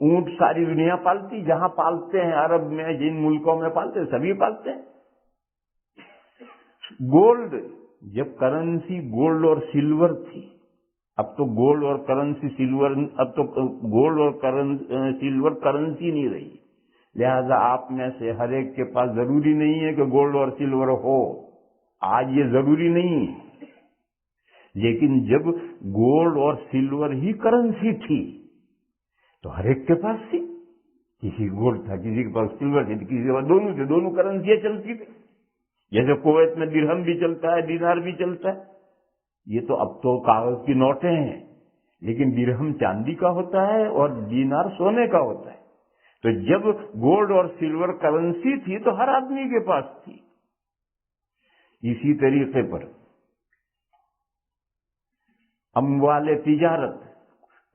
اونٹ ساری دنیا پالتی. جہاں پالتے ہیں عرب میں، جن ملکوں میں پالتے ہیں سبھی پالتے ہیں. گولڈ، جب کرنسی گولڈ اور سلور تھی، اب تو گولڈ اور کرنسی سلور، اب تو گولڈ اور سلور کرنسی نہیں رہی. لہذا آپ میں سے ہر ایک کے پاس ضروری نہیں ہے کہ گولڈ اور سلور ہو. آج یہ ضروری نہیں ہے. لیکن جب گولڈ اور سلور ہی کرنسی تھی تو ہر ایک کے پاس تھی. کسی گولڈ تھا، کسی کے پاس سلور تھی، کسی کے پاس دونوں تھے. دونوں کرنسیاں چلتی تھی. جیسے کویت میں درہم بھی چلتا ہے، دینار بھی چلتا ہے. یہ تو اب تو کاغذ کی نوٹیں ہیں، لیکن درہم چاندی کا ہوتا ہے اور دینار سونے کا ہوتا ہے. تو جب گولڈ اور سلور کرنسی تھی تو ہر آدمی کے پاس تھی. اسی طریقے پر اموال تجارت،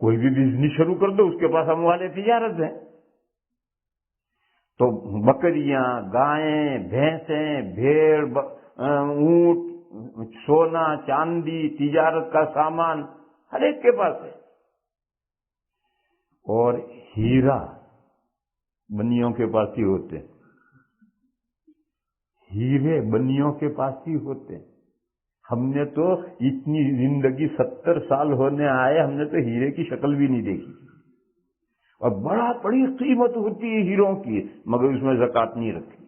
کوئی بھی بزنس شروع کر دو اس کے پاس اموال تجارت ہے. تو بکریاں، گائیں، بھینسیں، بھیڑ، اونٹ، سونا چاندی، تجارت کا سامان ہر ایک کے پاس ہے. اور ہیرا بنیوں کے پاس ہی ہوتے ہیں. ہیرے بنیوں کے پاس ہی ہوتے ہیں. ہم نے تو اتنی زندگی 70 سال ہونے آئے، ہم نے تو ہیرے کی شکل بھی نہیں دیکھی. اور بڑی قیمت ہوتی ہے ہیروں کی، مگر اس میں زکوٰۃ نہیں رکھی.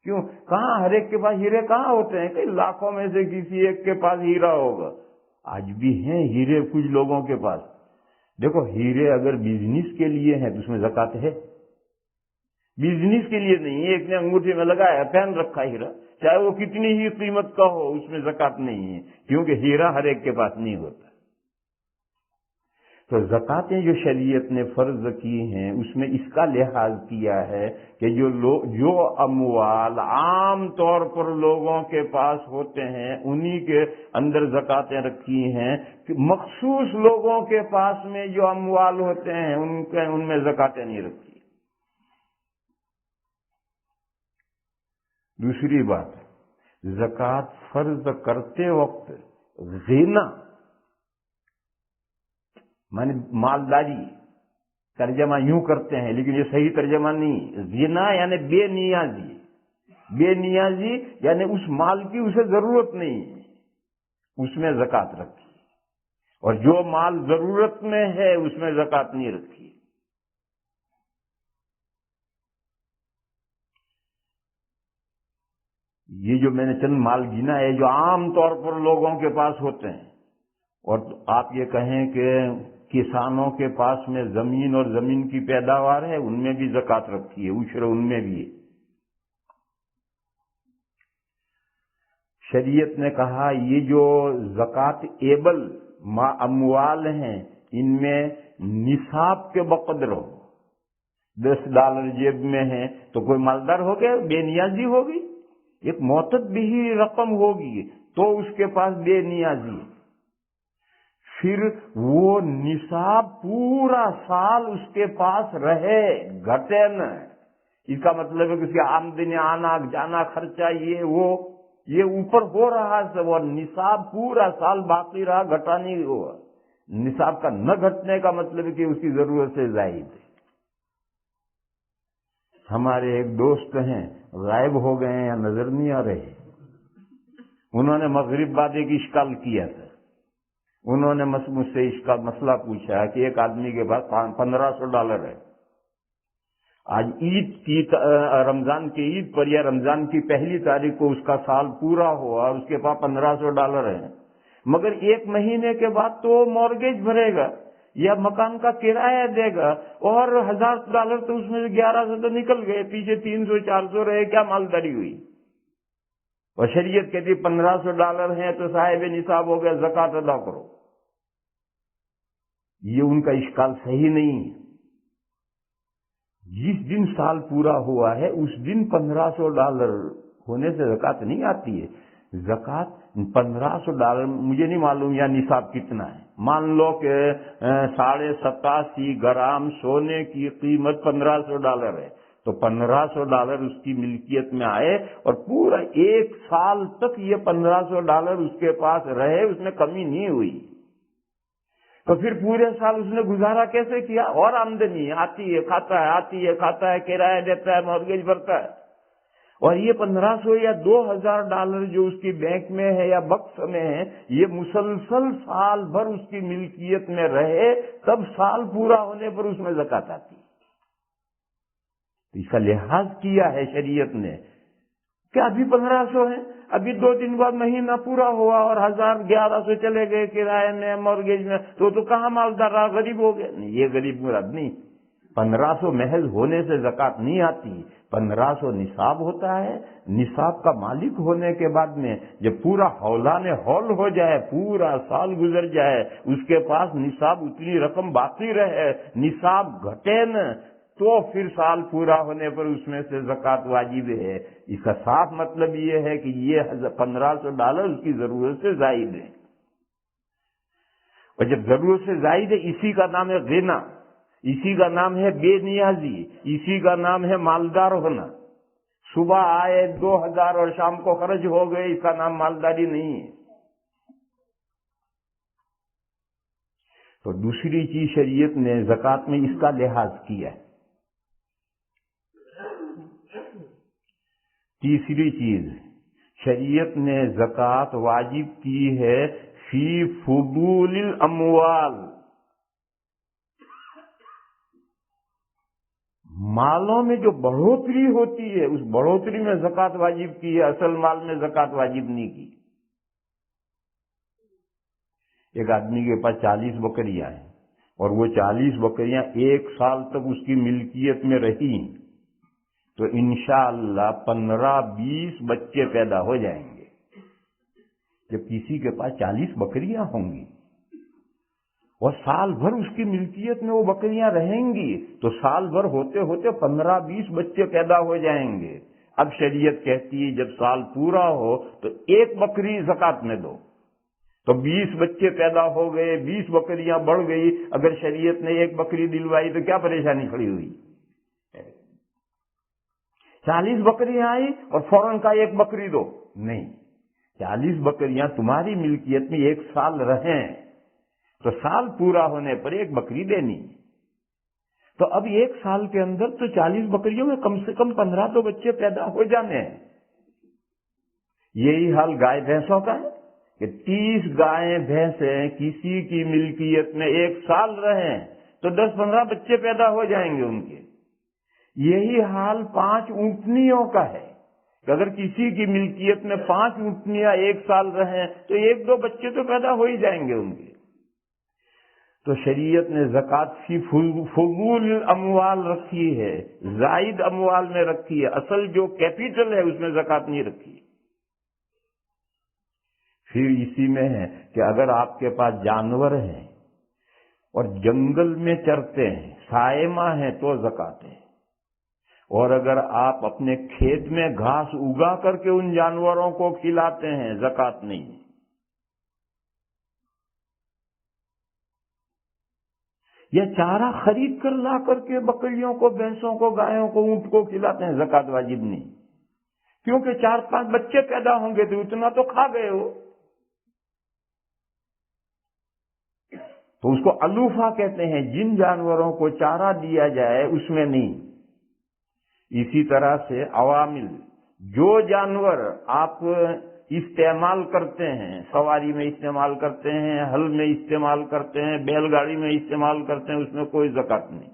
کیوں؟ کہاں ہر ایک کے پاس ہیرے کہاں ہوتے ہیں؟ کئی لاکھوں میں سے کسی ایک کے پاس ہیرا ہوگا. آج بھی ہیں ہیرے کچھ لوگوں کے پاس. دیکھو ہیرے اگر بزنس کے لیے ہیں تو اس میں زکات ہے. بزنس کے لیے نہیں ہے. ایک نے انگوٹھی میں لگایا پہن رکھا ہیرا, چاہے وہ کتنی ہی قیمت کا ہو, اس میں زکات نہیں ہے, کیونکہ ہیرا ہر ایک کے پاس نہیں ہوتا. تو زکاتیں جو شریعت نے فرض کی ہیں اس میں اس کا لحاظ کیا ہے کہ جو اموال عام طور پر لوگوں کے پاس ہوتے ہیں انہی کے اندر زکاتیں رکھی ہیں. کہ مخصوص لوگوں کے پاس میں جو اموال ہوتے ہیں ان میں زکاتیں نہیں رکھی. دوسری بات, زکات فرض کرتے وقت غنا مانے مالداری, ترجمہ یوں کرتے ہیں لیکن یہ صحیح ترجمہ نہیں. غنا یعنی بے نیازی. بے نیازی یعنی اس مال کی اسے ضرورت نہیں, اس میں زکات رکھی. اور جو مال ضرورت میں ہے اس میں زکات نہیں رکھی. یہ جو میں نے چند مال گنا ہے جو عام طور پر لوگوں کے پاس ہوتے ہیں, اور آپ یہ کہیں کہ کسانوں کے پاس میں زمین اور زمین کی پیداوار ہے ان میں بھی زکات رکھی ہے, عشر ان میں بھی ہے. شریعت نے کہا یہ جو زکات ایبل اموال ہیں ان میں نصاب کے بقدر ہو. $10 جیب میں ہے تو کوئی مالدار ہو گیا, بے نیازی ہوگی. ایک معتد بھی رقم ہوگی تو اس کے پاس بے نیازی. پھر وہ نصاب پورا سال اس کے پاس رہے, گھٹے نہ. اس کا مطلب ہے کہ اس کی آمدنی, آنا جانا, خرچہ یہ اوپر ہو رہا ہے, وہ نصاب پورا سال باقی رہا, گھٹا نہیں ہوا. نصاب کا نہ گھٹنے کا مطلب ہے کہ اس کی ضرورت سے زائد ہے. ہمارے ایک دوست ہیں, غائب ہو گئے ہیں یا نظر نہیں آ رہے. انہوں نے مغرب بعد ایک اشکال کیا تھا. انہوں نے مجھ سے اس کا مسئلہ پوچھا کہ ایک آدمی کے پاس $1500 ہے. آج عید کی رمضان کی عید پر یا رمضان کی پہلی تاریخ کو اس کا سال پورا ہوا اور اس کے پاس $1500 ہے, مگر ایک مہینے کے بعد تو مورگیج بھرے گا یا مکان کا کرایہ دے گا اور $1000 تو اس میں سے 1100 تو نکل گئے, پیچھے 300-400 رہے, کیا مالداری ہوئی. اور شریعت کہتی $1500 ہیں تو صاحب نصاب ہو گیا, زکات ادا کرو. یہ ان کا اشکال صحیح نہیں ہے. جس دن سال پورا ہوا ہے اس دن $1500 ہونے سے زکات نہیں آتی ہے. زکات $1500 مجھے نہیں معلوم یا نصاب کتنا ہے. مان لو کہ 87.5 گرام سونے کی قیمت $1500 ہے, تو $1500 اس کی ملکیت میں آئے اور پورا ایک سال تک یہ $1500 اس کے پاس رہے, اس میں کمی نہیں ہوئی. تو پھر پورے سال اس نے گزارا کیسے کیا؟ اور آمدنی آتی ہے, کھاتا ہے, آتی ہے, کھاتا ہے, کرایہ دیتا ہے, مورگیج بھرتا ہے. اور یہ $1500 یا $2000 جو اس کی بینک میں ہے یا بکس میں ہے, یہ مسلسل سال بھر اس کی ملکیت میں رہے, تب سال پورا ہونے پر اس میں زکات آتی. اس کا لحاظ کیا ہے شریعت نے کہ ابھی 1500 ہے, ابھی 2 دن بعد مہینہ پورا ہوا اور 1100 چلے گئے کرائے میں, مورگیج میں, تو کہاں مالدار رہا, غریب ہو گیا. نہیں, یہ غریب مراد نہیں. 1500 محض ہونے سے زکات نہیں آتی. 1500 نصاب ہوتا ہے. نصاب کا مالک ہونے کے بعد میں جب پورا ہولان ہول ہو جائے, پورا سال گزر جائے, اس کے پاس نصاب اتنی رقم باقی رہے, نصاب گھٹے نہ, تو پھر سال پورا ہونے پر اس میں سے زکات واجب ہے. اس کا صاف مطلب یہ ہے کہ یہ $1500 اس کی ضرورت سے زائد ہے. اور جب ضرورت سے زائد ہے, اسی کا نام ہے غنا, اسی کا نام ہے بے نیازی, اسی کا نام ہے مالدار ہونا. صبح آئے 2000 اور شام کو خرچ ہو گئے, اس کا نام مالداری نہیں ہے. تو دوسری چیز شریعت نے زکات میں اس کا لحاظ کیا ہے. تیسری چیز شریعت نے زکات واجب کی ہے فی فضول الاموال, مالوں میں جو بڑھوتری ہوتی ہے اس بڑھوتری میں زکات واجب کی ہے, اصل مال میں زکات واجب نہیں کی. ایک آدمی کے پاس 40 بکریاں ہیں اور وہ 40 بکریاں 1 سال تک اس کی ملکیت میں رہی تو انشاءاللہ 15-20 بچے پیدا ہو جائیں گے. جب کسی کے پاس 40 بکریاں ہوں گی اور سال بھر اس کی ملکیت میں وہ بکریاں رہیں گی تو سال بھر ہوتے ہوتے 15-20 بچے پیدا ہو جائیں گے. اب شریعت کہتی ہے جب سال پورا ہو تو 1 بکری زکوٰۃ میں دو. تو 20 بچے پیدا ہو گئے، 20 بکریاں بڑھ گئی. اگر شریعت نے 1 بکری دلوائی تو کیا پریشانی کھڑی ہوئی؟ 40 بکریاں آئی اور فوراً کا 1 بکری دو، نہیں. 40 بکریاں تمہاری ملکیت میں 1 سال رہیں تو سال پورا ہونے پر 1 بکری دینی. تو اب 1 سال کے اندر تو 40 بکریوں میں کم سے کم 15 تو بچے پیدا ہو جانے ہیں. یہی حال گائے بھینسوں کا ہے کہ 30 گائیں بھینسیں کسی کی ملکیت میں 1 سال رہیں تو 10-15 بچے پیدا ہو جائیں گے ان کے. یہی حال 5 اونٹنیوں کا ہے کہ اگر کسی کی ملکیت میں 5 اونٹنیاں 1 سال رہیں تو 1-2 بچے تو پیدا ہو ہی جائیں گے ان کے. تو شریعت نے زکوٰۃ فی فضول اموال رکھی ہے، زائد اموال میں رکھی ہے. اصل جو کیپیٹل ہے اس میں زکوٰۃ نہیں رکھی. پھر اسی میں ہے کہ اگر آپ کے پاس جانور ہیں اور جنگل میں چرتے ہیں، سائمہ ہیں تو زکوٰۃ ہے. اور اگر آپ اپنے کھیت میں گھاس اگا کر کے ان جانوروں کو کھلاتے ہیں، زکوٰۃ نہیں. یا چارہ خرید کر لا کر کے بکریوں کو، بھینسوں کو، گایوں کو، اونٹ کو کھلاتے ہیں، زکوٰۃ واجب نہیں. کیونکہ 4-5 بچے پیدا ہوں گے تو اتنا تو کھا گئے ہو. تو اس کو علوفہ کہتے ہیں. جن جانوروں کو چارہ دیا جائے اس میں نہیں. اسی طرح سے عوامل، جو جانور آپ استعمال کرتے ہیں، سواری میں استعمال کرتے ہیں، ہل میں استعمال کرتے ہیں، بیل گاڑی میں استعمال کرتے ہیں، اس میں کوئی زکوٰۃ نہیں.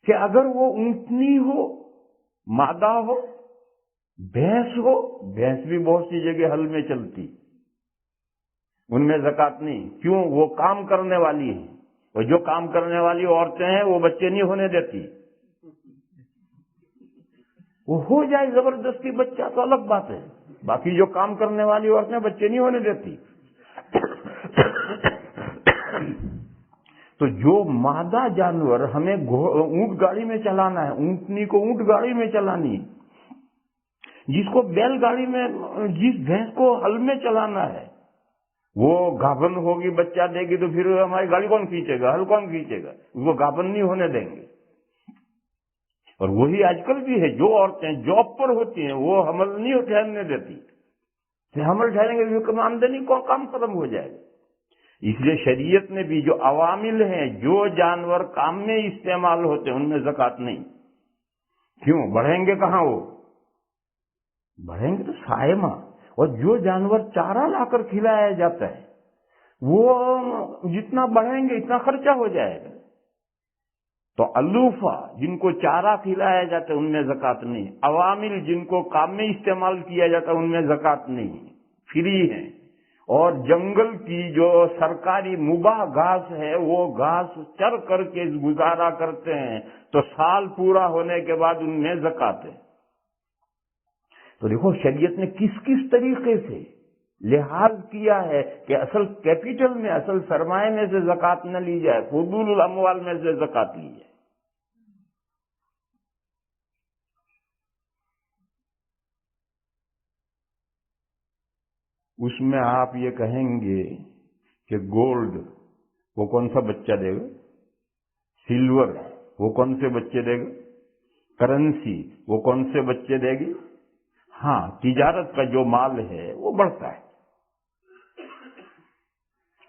کہ اگر وہ اونٹنی ہو، مادہ ہو، بھینس ہو، بھینس بھی بہت سی جگہ ہل میں چلتی، ان میں زکوٰۃ نہیں. کیوں؟ وہ کام کرنے والی ہے، اور جو کام کرنے والی عورتیں ہیں وہ بچے نہیں ہونے دیتی. وہ ہو جائے زبردستی بچہ تو الگ بات ہے، باقی جو کام کرنے والی عورتیں بچے نہیں ہونے دیتی. تو جو مادہ جانور ہمیں اونٹ گاڑی میں چلانا ہے، اونٹنی کو اونٹ گاڑی میں چلانی، جس کو بیل گاڑی میں، جس بھینس کو ہل میں چلانا ہے، وہ گابن ہوگی، بچہ دے گی تو پھر ہماری گاڑی کون کھینچے گا، ہل کون کھینچے گا؟ اس کو گابن نہیں ہونے دیں گے. اور وہی آج کل بھی ہے، جو عورتیں جاب پر ہوتی ہیں وہ حمل نہیں ٹھہرنے دیتی. حمل ٹھہریں گے تو آمدنی کو کام ختم ہو جائے گا. اس لیے شریعت نے بھی جو عوامل ہیں، جو جانور کام میں استعمال ہوتے ہیں، ان میں زکوٰۃ نہیں. کیوں؟ بڑھیں گے کہاں؟ وہ بڑھیں گے تو سائمہ. اور جو جانور چارہ لا کر کھلایا جاتا ہے وہ جتنا بڑھیں گے اتنا خرچہ ہو جائے گا. تو علوفہ جن کو چارہ کھلایا جاتا ہے ان میں زکوٰۃ نہیں. عوامل جن کو کام میں استعمال کیا جاتا ہے ان میں زکوٰۃ نہیں، فری ہیں. اور جنگل کی جو سرکاری مباح گھاس ہے وہ گھاس چر کر کے گزارا کرتے ہیں تو سال پورا ہونے کے بعد ان میں زکوٰۃ ہے. تو دیکھو شریعت نے کس کس طریقے سے لحاظ کیا ہے کہ اصل کیپیٹل میں، اصل سرمایہ میں سے زکوٰۃ نہ لی جائے، فضول الاموال میں سے زکوٰۃ لی جائے. اس میں آپ یہ کہیں گے کہ گولڈ وہ کون سا بچہ دے گا، سلور وہ کون سے بچے دے گا، کرنسی وہ کون سے بچے دے گی. ہاں، تجارت کا جو مال ہے وہ بڑھتا ہے،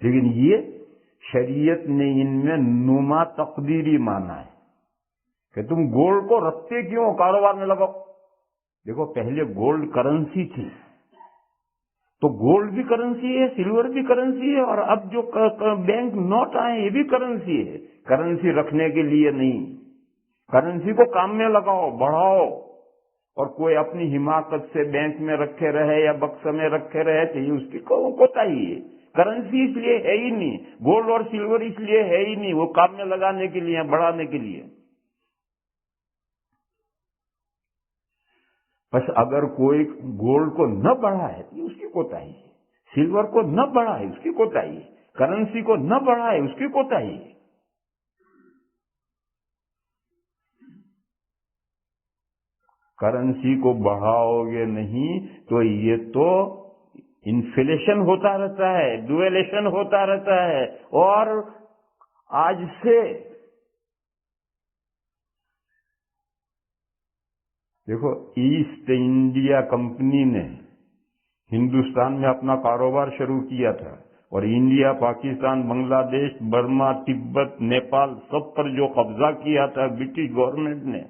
لیکن یہ شریعت نے ان میں نما تقدیری مانا ہے کہ تم گولڈ کو رکھتے کیوں، کاروبار میں لگاؤ. دیکھو پہلے گولڈ کرنسی تھی تو گولڈ بھی کرنسی ہے، سلور بھی کرنسی ہے، اور اب جو بینک نوٹ آئے یہ بھی کرنسی ہے. کرنسی رکھنے کے لیے نہیں، کرنسی کو کام میں لگاؤ، بڑھاؤ. اور کوئی اپنی حماقت سے بینک میں رکھے رہے یا بکسے میں رکھے رہے تو یہ اس کی کوتاہی ہے. کرنسی اس لیے ہے ہی نہیں، گولڈ اور سلور اس لیے ہے ہی نہیں، وہ کام میں لگانے کے لیے، بڑھانے کے لیے. بس اگر کوئی گولڈ کو نہ بڑھائے تو اس کی کوتاہی ہے، سلور کو نہ بڑھائے اس کی کوتاہی ہے، کرنسی کو نہ بڑھائے اس کی کوتاہی ہے. کرنسی کو بڑھاؤ گے نہیں تو یہ تو انفلیشن ہوتا رہتا ہے، ڈویلیشن ہوتا رہتا ہے. اور آج سے دیکھو، ایسٹ انڈیا کمپنی نے ہندوستان میں اپنا کاروبار شروع کیا تھا، اور انڈیا، پاکستان، بنگلہ دیش، برما، تبت، نیپال سب پر جو قبضہ کیا تھا برٹش گورنمنٹ نے،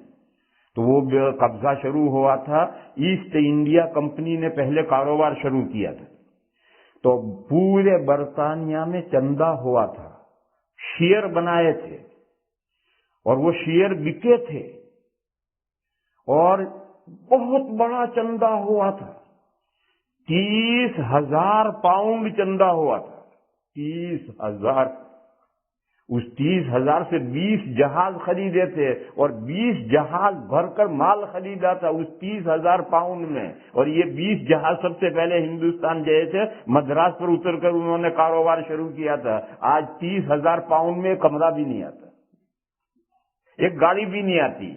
تو وہ قبضہ شروع ہوا تھا. ایسٹ انڈیا کمپنی نے پہلے کاروبار شروع کیا تھا، تو پورے برطانیہ میں چندہ ہوا تھا، شیئر بنائے تھے، اور وہ شیئر بکے تھے، اور بہت بڑا چندہ ہوا تھا. 30,000 پاؤنڈ چندہ ہوا تھا. 30,000. اس 30,000 سے 20 جہاز خریدے تھے، اور 20 جہاز بھر کر مال خریدا تھا اس 30,000 پاؤنڈ میں. اور یہ 20 جہاز سب سے پہلے ہندوستان گئے تھے، مدراس پر اتر کر انہوں نے کاروبار شروع کیا تھا. آج 30,000 پاؤنڈ میں ایک کمرہ بھی نہیں آتا، ایک گاڑی بھی نہیں آتی.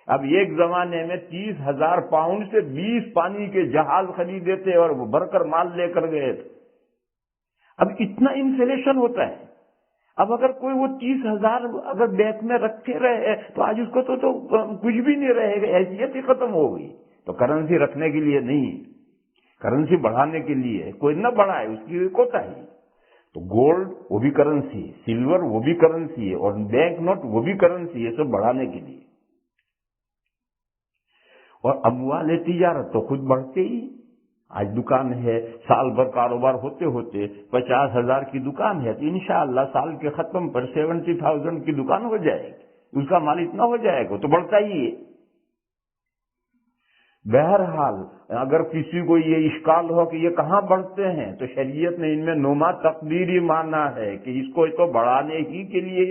اب ایک زمانے میں 30,000 پاؤنڈ سے 20 پانی کے جہاز خریدے تھے اور وہ بھر کر مال لے کر گئے تھے. اب اتنا انفلیشن ہوتا ہے. اب اگر کوئی وہ 30,000 اگر بینک میں رکھے رہے تو آج اس کو تو کچھ بھی نہیں رہے گا، حیثیت ہی ختم ہو گئی. تو کرنسی رکھنے کے لیے نہیں، کرنسی بڑھانے کے لیے. کوئی نہ بڑھائے اس کی کوتاہی. تو گولڈ وہ بھی کرنسی ہے، سلور وہ بھی کرنسی ہے، اور بینک نوٹ وہ بھی کرنسی ہے، سب بڑھانے کے لیے. اور اموال تجارت تو خود بڑھتے ہی. آج دکان ہے، سال بھر کاروبار ہوتے ہوتے 50,000 کی دکان ہے، تو انشاءاللہ سال کے ختم پر 70,000 کی دکان ہو جائے گی، اس کا مال اتنا ہو جائے گا، تو بڑھتا ہی ہے. بہرحال اگر کسی کو یہ اشکال ہو کہ یہ کہاں بڑھتے ہیں، تو شریعت نے ان میں نما تقدیری مانا ہے کہ اس کو تو بڑھانے ہی کے لیے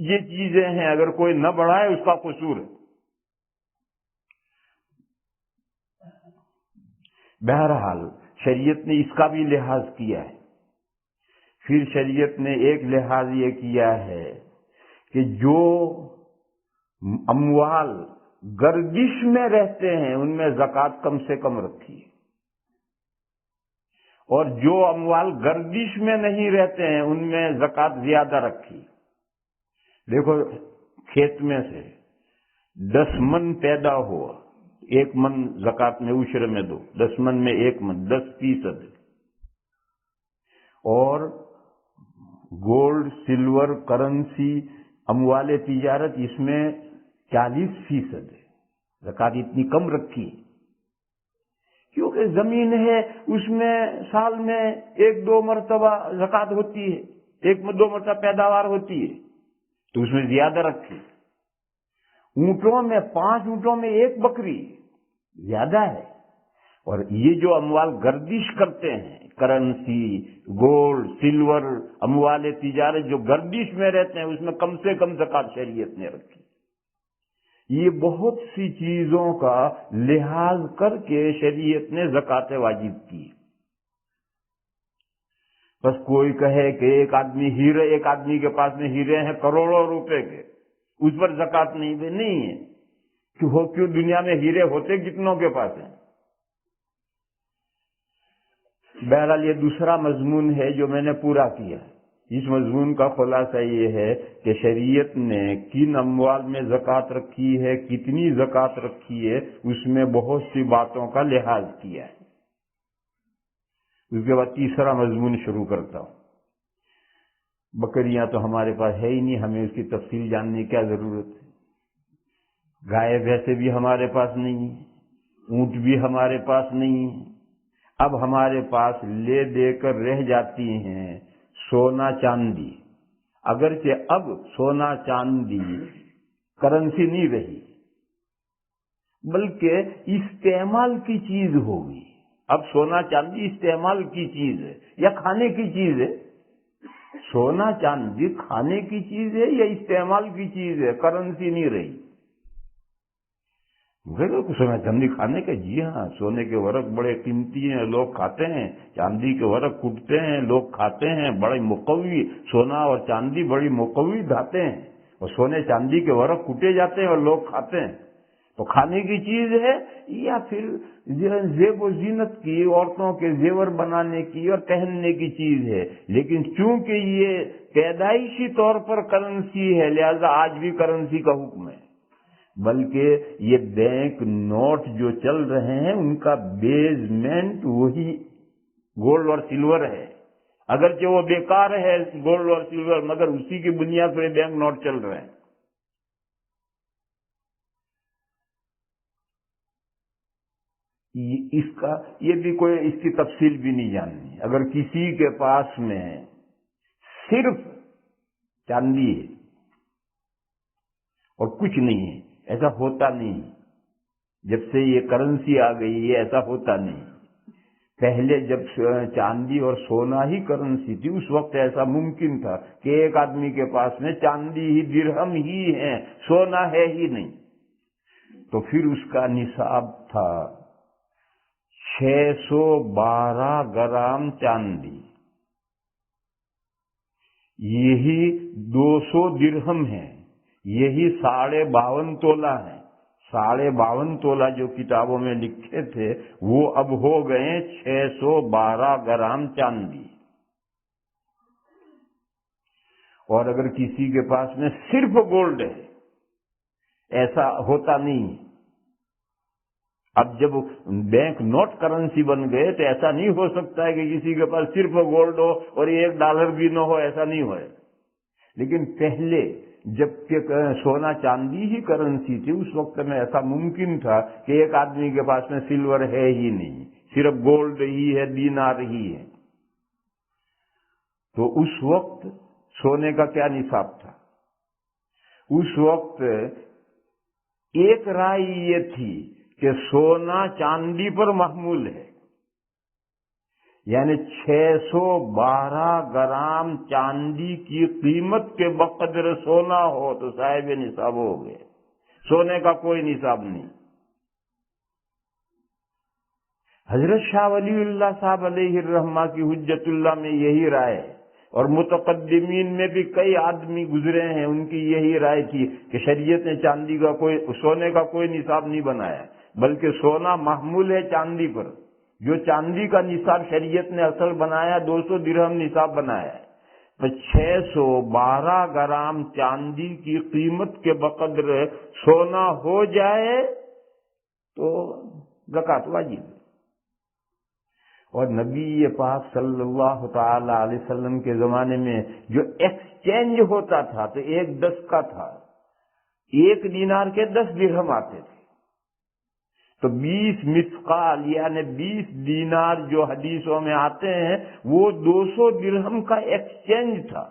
یہ چیزیں ہیں. اگر کوئی نہ بڑھائے اس کا قصور ہے. بہرحال شریعت نے اس کا بھی لحاظ کیا ہے. پھر شریعت نے ایک لحاظ یہ کیا ہے کہ جو اموال گردش میں رہتے ہیں ان میں زکوٰۃ کم سے کم رکھی، اور جو اموال گردش میں نہیں رہتے ہیں ان میں زکوٰۃ زیادہ رکھی. دیکھو، کھیت میں سے 10 من پیدا ہوا، 1 من زکوٰۃ میں عشر میں دو، 10 من میں 1 من، 10%. اور گولڈ، سلور، کرنسی، اموال تجارت اس میں 40% ہے. زکوٰۃ اتنی کم رکھی کیونکہ زمین ہے، اس میں سال میں 1-2 مرتبہ زکوٰۃ ہوتی ہے، 1-2 مرتبہ پیداوار ہوتی ہے، تو اس میں زیادہ رکھی. اونٹوں میں 5 اونٹوں میں 1 بکری زیادہ ہے. اور یہ جو اموال گردش کرتے ہیں، کرنسی، گولڈ، سلور، اموال تجارت جو گردش میں رہتے ہیں اس میں کم سے کم زکوٰۃ شریعت نے رکھی. یہ بہت سی چیزوں کا لحاظ کر کے شریعت نے زکوٰۃ واجب کی. بس کوئی کہے کہ ایک آدمی کے پاس میں ہیرے ہیں کروڑوں روپے کے، اس پر زکوٰۃ نہیں ہے. کیوں دنیا میں ہیرے ہوتے کتنوں کے پاس ہیں. بہرحال یہ دوسرا مضمون ہے جو میں نے پورا کیا. اس مضمون کا خلاصہ یہ ہے کہ شریعت نے کن اموال میں زکوٰۃ رکھی ہے، کتنی زکوٰۃ رکھی ہے، اس میں بہت سی باتوں کا لحاظ کیا ہے. اس کے بعد تیسرا مضمون شروع کرتا ہوں. بکریاں تو ہمارے پاس ہے ہی نہیں، ہمیں اس کی تفصیل جاننے کی کیا ضرورت ہے. گائے بھینسیں بھی ہمارے پاس نہیں ہیں، اونٹ بھی ہمارے پاس نہیں ہیں. اب ہمارے پاس لے دے کر رہ جاتی ہیں سونا چاندی. اگرچہ اب سونا چاندی کرنسی نہیں رہی، بلکہ استعمال کی چیز ہوگی. اب سونا چاندی استعمال کی چیز ہے یا کھانے کی چیز ہے؟ سونا چاندی کھانے کی چیز ہے یا استعمال کی چیز ہے؟ کرنسی نہیں رہی. سونا چاندی کھانے کا؟ جی ہاں، سونے کے ورق بڑے قیمتی ہیں، لوگ کھاتے ہیں. چاندی کے ورق کوٹتے ہیں، لوگ کھاتے ہیں. بڑے مقوی، سونا اور چاندی بڑی مقوی دھاتیں ہیں، اور سونے چاندی کے ورق کوٹے جاتے ہیں اور لوگ کھاتے ہیں. تو کھانے کی چیز ہے یا پھر زیب و زینت کی، عورتوں کے زیور بنانے کی اور پہننے کی چیز ہے. لیکن چونکہ یہ پیدائشی طور پر کرنسی ہے، لہذا آج بھی کرنسی کا حکم ہے. بلکہ یہ بینک نوٹ جو چل رہے ہیں ان کا بیسمنٹ وہی گولڈ اور سلور ہے. اگرچہ وہ بیکار ہے گولڈ اور سلور، مگر اسی کی بنیاد پر بینک نوٹ چل رہے ہیں. یہ بھی کوئی اس کی تفصیل بھی نہیں جاننی. اگر کسی کے پاس میں صرف چاندی ہے اور کچھ نہیں ہے، ایسا ہوتا نہیں. جب سے یہ کرنسی آ گئی ہے ایسا ہوتا نہیں. پہلے جب چاندی اور سونا ہی کرنسی تھی اس وقت ایسا ممکن تھا کہ ایک آدمی کے پاس میں چاندی ہی درہم ہی ہے، سونا ہے ہی نہیں. تو پھر اس کا نصاب تھا 612 گرام چاندی. یہی 200 درہم ہے، یہی 52.5 تولہ ہے. 52.5 تولہ جو کتابوں میں لکھے تھے وہ اب ہو گئے 612 گرام چاندی. اور اگر کسی کے پاس میں صرف گولڈ ہے، ایسا ہوتا نہیں. اب جب بینک نوٹ کرنسی بن گئے تو ایسا نہیں ہو سکتا ہے کہ کسی کے پاس صرف گولڈ ہو اور $1 بھی نہ ہو، ایسا نہیں ہوئے. لیکن پہلے جب کہ سونا چاندی ہی کرنسی تھی اس وقت میں ایسا ممکن تھا کہ ایک آدمی کے پاس میں سلور ہے ہی نہیں، صرف گولڈ ہی ہے، دینار ہی ہے. تو اس وقت سونے کا کیا نصاب تھا؟ اس وقت ایک رائے یہ تھی کہ سونا چاندی پر محمول ہے، یعنی 612 گرام چاندی کی قیمت کے بقدر سونا ہو تو صاحب نصاب ہو گئے. سونے کا کوئی نصاب نہیں. حضرت شاہ ولی اللہ صاحب علیہ الرحمہ کی حجت اللہ میں یہی رائے ہے، اور متقدمین میں بھی کئی آدمی گزرے ہیں ان کی یہی رائے تھی کہ شریعت نے سونے کا کوئی نصاب نہیں بنایا، بلکہ سونا محمول ہے چاندی پر. جو چاندی کا نصاب شریعت نے اصل بنایا 200 درہم نصاب بنایا ہے. تو 612 گرام چاندی کی قیمت کے بقدر سونا ہو جائے تو زکوٰۃ واجب ہے. اور نبی پاک صلی اللہ تعالی علیہ وسلم کے زمانے میں جو ایکسچینج ہوتا تھا تو 1/10 کا تھا. 1 دینار کے 10 درہم آتے تھے. تو 20 مثقال یعنی 20 دینار جو حدیثوں میں آتے ہیں وہ 200 درہم کا ایکسچینج تھا.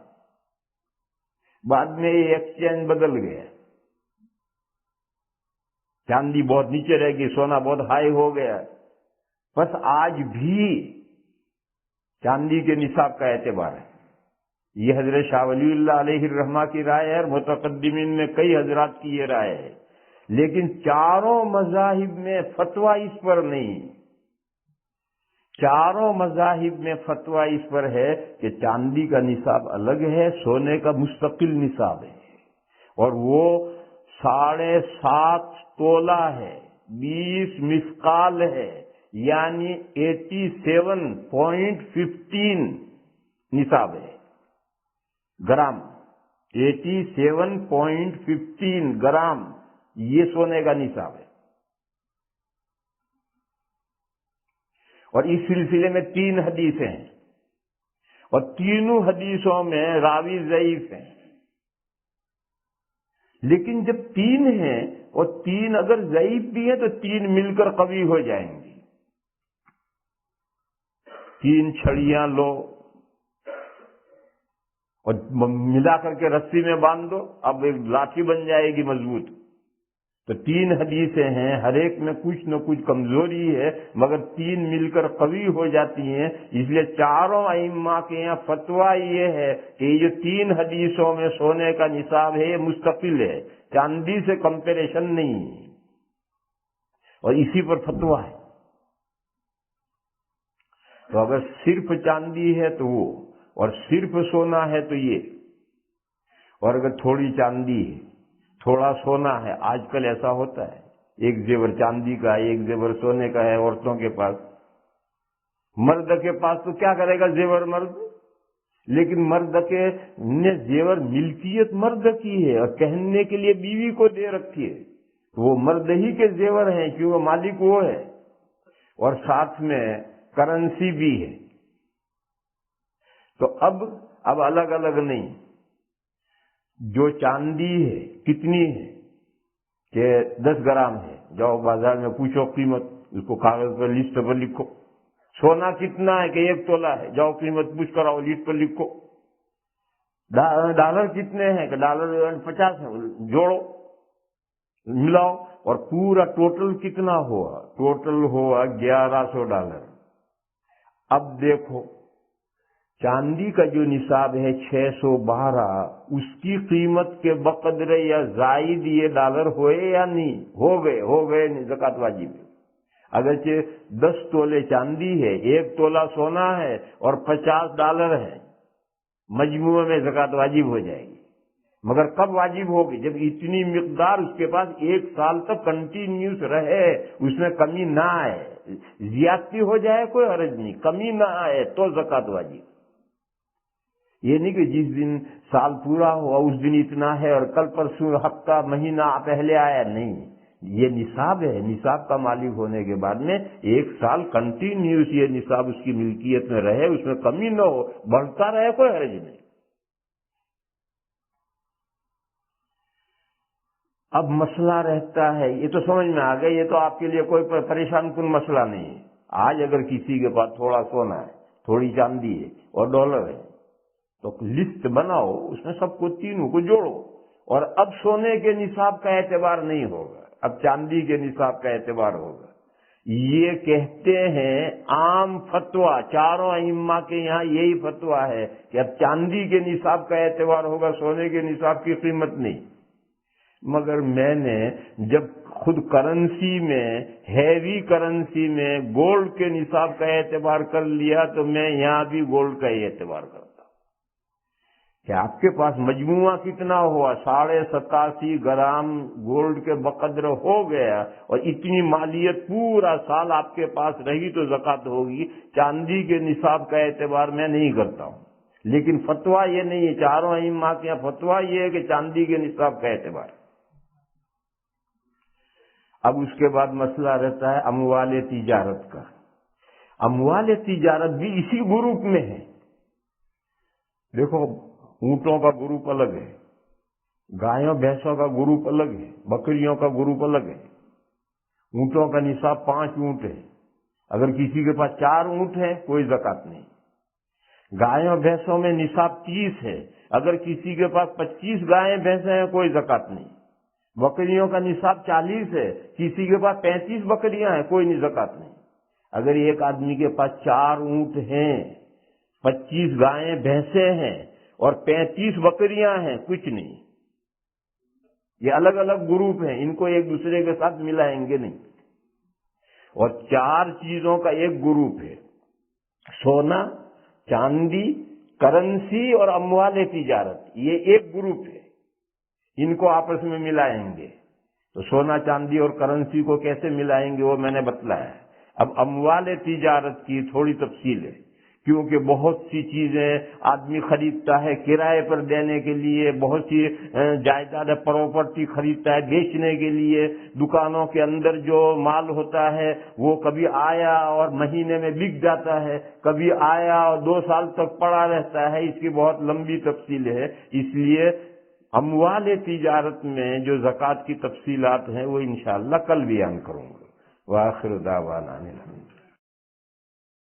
بعد میں یہ ایکسچینج بدل گیا، چاندی بہت نیچے رہ گئی، سونا بہت ہائی ہو گیا. بس آج بھی چاندی کے نصاب کا اعتبار ہے. یہ حضرت شاہ ولی اللہ علیہ الرحمہ کی رائے ہے اور متقدمین میں کئی حضرات کی یہ رائے ہے. لیکن چاروں مذاہب میں فتویٰ اس پر نہیں. چاروں مذاہب میں فتویٰ اس پر ہے کہ چاندی کا نصاب الگ ہے، سونے کا مستقل نصاب ہے، اور وہ 7.5 تولہ ہے، 20 مثقال ہے، یعنی 87.15 نصاب ہے گرام. 87.15 گرام یہ سونے کا نصاب ہے. اور اس سلسلے میں 3 حدیثیں ہیں، اور تینوں حدیثوں میں راوی ضعیف ہیں. لیکن جب 3 ہیں اور 3 اگر ضعیف بھی ہیں تو 3 مل کر قوی ہو جائیں گی. 3 چھڑیاں لو اور ملا کر کے رسی میں باندھ دو، اب ایک لاٹھی بن جائے گی مضبوط. تو 3 حدیثیں ہیں، ہر ایک میں کچھ نہ کچھ کمزوری ہے، مگر 3 مل کر قوی ہو جاتی ہیں۔ اس لیے چاروں ائمہ کے یہاں فتویٰ یہ ہے کہ یہ جو 3 حدیثوں میں سونے کا نصاب ہے یہ مستقل ہے، چاندی سے کمپیریشن نہیں، اور اسی پر فتویٰ ہے۔ تو اگر صرف چاندی ہے تو وہ، اور صرف سونا ہے تو یہ، اور اگر تھوڑی چاندی ہے تھوڑا سونا ہے، آج کل ایسا ہوتا ہے، ایک زیور چاندی کا ہے ایک زیور سونے کا ہے عورتوں کے پاس، مرد کے پاس تو کیا کرے گا زیور مرد، لیکن مرد کے نے زیور ملکیت مرد کی ہے اور پہننے کے لیے بیوی کو دے رکھی ہے، تو وہ مرد ہی کے زیور ہیں کیونکہ مالک وہ ہے، اور ساتھ میں کرنسی بھی ہے۔ تو اب الگ الگ نہیں، جو چاندی ہے کتنی ہے کہ 10 گرام ہے، جاؤ بازار میں پوچھو قیمت، اس کو کاغذ پر لسٹ پر لکھو۔ سونا کتنا ہے کہ 1 تولہ ہے، جاؤ قیمت پوچھ کر آؤ، لسٹ پر لکھو۔ ڈالر کتنے ہیں کہ ڈالر 50 ہے، جوڑو ملاؤ، اور پورا ٹوٹل کتنا ہوا، ٹوٹل ہوا 1100 ڈالر۔ اب دیکھو چاندی کا جو نصاب ہے 612، اس کی قیمت کے بقدر یا زائد یہ ڈالر ہوئے یا نہیں، ہو گئے نہیں، زکوٰۃ واجب ہے۔ اگرچہ 10 تولے چاندی ہے، 1 تولہ سونا ہے اور 50 ڈالر ہے، مجموعے میں زکوٰۃ واجب ہو جائے گی، مگر کب واجب ہوگی؟ جب اتنی مقدار اس کے پاس 1 سال تک کنٹینیوس رہے، اس میں کمی نہ آئے، زیادتی ہو جائے کوئی حرج نہیں، کمی نہ آئے تو زکوٰۃ واجب۔ یہ نہیں کہ جس دن سال پورا ہوا اس دن اتنا ہے اور کل پرسوں ہفتہ مہینہ پہلے آیا، نہیں، یہ نصاب ہے، نصاب کا مالک ہونے کے بعد میں 1 سال کنٹینیوس یہ نصاب اس کی ملکیت میں رہے، اس میں کمی نہ ہو، بڑھتا رہے کوئی حرج نہیں۔ اب مسئلہ رہتا ہے، یہ تو سمجھ میں آ گیا، یہ تو آپ کے لیے کوئی پریشان کن مسئلہ نہیں ہے۔ آج اگر کسی کے پاس تھوڑا سونا ہے، تھوڑی چاندی ہے اور ڈالر ہے، تو لسٹ بناؤ، اس میں سب کو تینوں کو جوڑو، اور اب سونے کے نصاب کا اعتبار نہیں ہوگا، اب چاندی کے نصاب کا اعتبار ہوگا۔ یہ کہتے ہیں عام فتویٰ، چاروں ائمہ کے یہاں یہی فتویٰ ہے کہ اب چاندی کے نصاب کا اعتبار ہوگا، سونے کے نصاب کی قیمت نہیں۔ مگر میں نے جب خود کرنسی میں، ہیوی کرنسی میں گولڈ کے نصاب کا اعتبار کر لیا، تو میں یہاں بھی گولڈ کا ہی اعتبار کرتا ہوں کہ آپ کے پاس مجموعہ کتنا ہوا، 87.5 گرام گولڈ کے بقدر ہو گیا، اور اتنی مالیت پورا سال آپ کے پاس رہی تو زکوٰۃ ہوگی۔ چاندی کے نصاب کا اعتبار میں نہیں کرتا ہوں، لیکن فتویٰ یہ نہیں ہے، چاروں ائمہ کے یہاں فتویٰ یہ ہے کہ چاندی کے نصاب کا اعتبار۔ اب اس کے بعد مسئلہ رہتا ہے اموال تجارت کا۔ اموال تجارت بھی اسی گروپ میں ہے۔ دیکھو، اونٹوں کا گروپ الگ ہے، گایوں بھینسوں کا گروپ الگ ہے، بکریوں کا گروپ الگ ہے۔ اونٹوں کا نصاب 5 اونٹ ہے، اگر کسی کے پاس 4 اونٹ ہے کوئی زکوٰۃ نہیں۔ گایوں بھینسوں میں نصاب 30 ہے، اگر کسی کے پاس 25 گائیں بھینسیں ہیں کوئی زکوٰۃ نہیں۔ بکریوں کا نصاب 40 ہے، کسی کے پاس 35 بکریاں ہیں کوئی زکوٰۃ نہیں۔ اگر ایک آدمی کے پاس 4 اونٹ ہیں، 25 گائیں بھینسیں ہیں اور 35 بکریاں ہیں، کچھ نہیں۔ یہ الگ الگ گروپ ہیں، ان کو ایک دوسرے کے ساتھ ملائیں گے نہیں۔ اور 4 چیزوں کا ایک گروپ ہے، سونا، چاندی، کرنسی اور اموال تجارت، یہ ایک گروپ ہے، ان کو آپس میں ملائیں گے۔ تو سونا، چاندی اور کرنسی کو کیسے ملائیں گے وہ میں نے بتلایا ہے۔ اب اموال تجارت کی تھوڑی تفصیل ہے، کیونکہ بہت سی چیزیں آدمی خریدتا ہے کرائے پر دینے کے لیے، بہت سی جائیداد پراپرٹی خریدتا ہے بیچنے کے لیے، دکانوں کے اندر جو مال ہوتا ہے وہ کبھی آیا اور مہینے میں بک جاتا ہے، کبھی آیا اور 2 سال تک پڑا رہتا ہے، اس کی بہت لمبی تفصیل ہے۔ اس لیے اموال تجارت میں جو زکوٰۃ کی تفصیلات ہیں وہ انشاءاللہ کل بیان کروں گا۔ وآخر دعوانا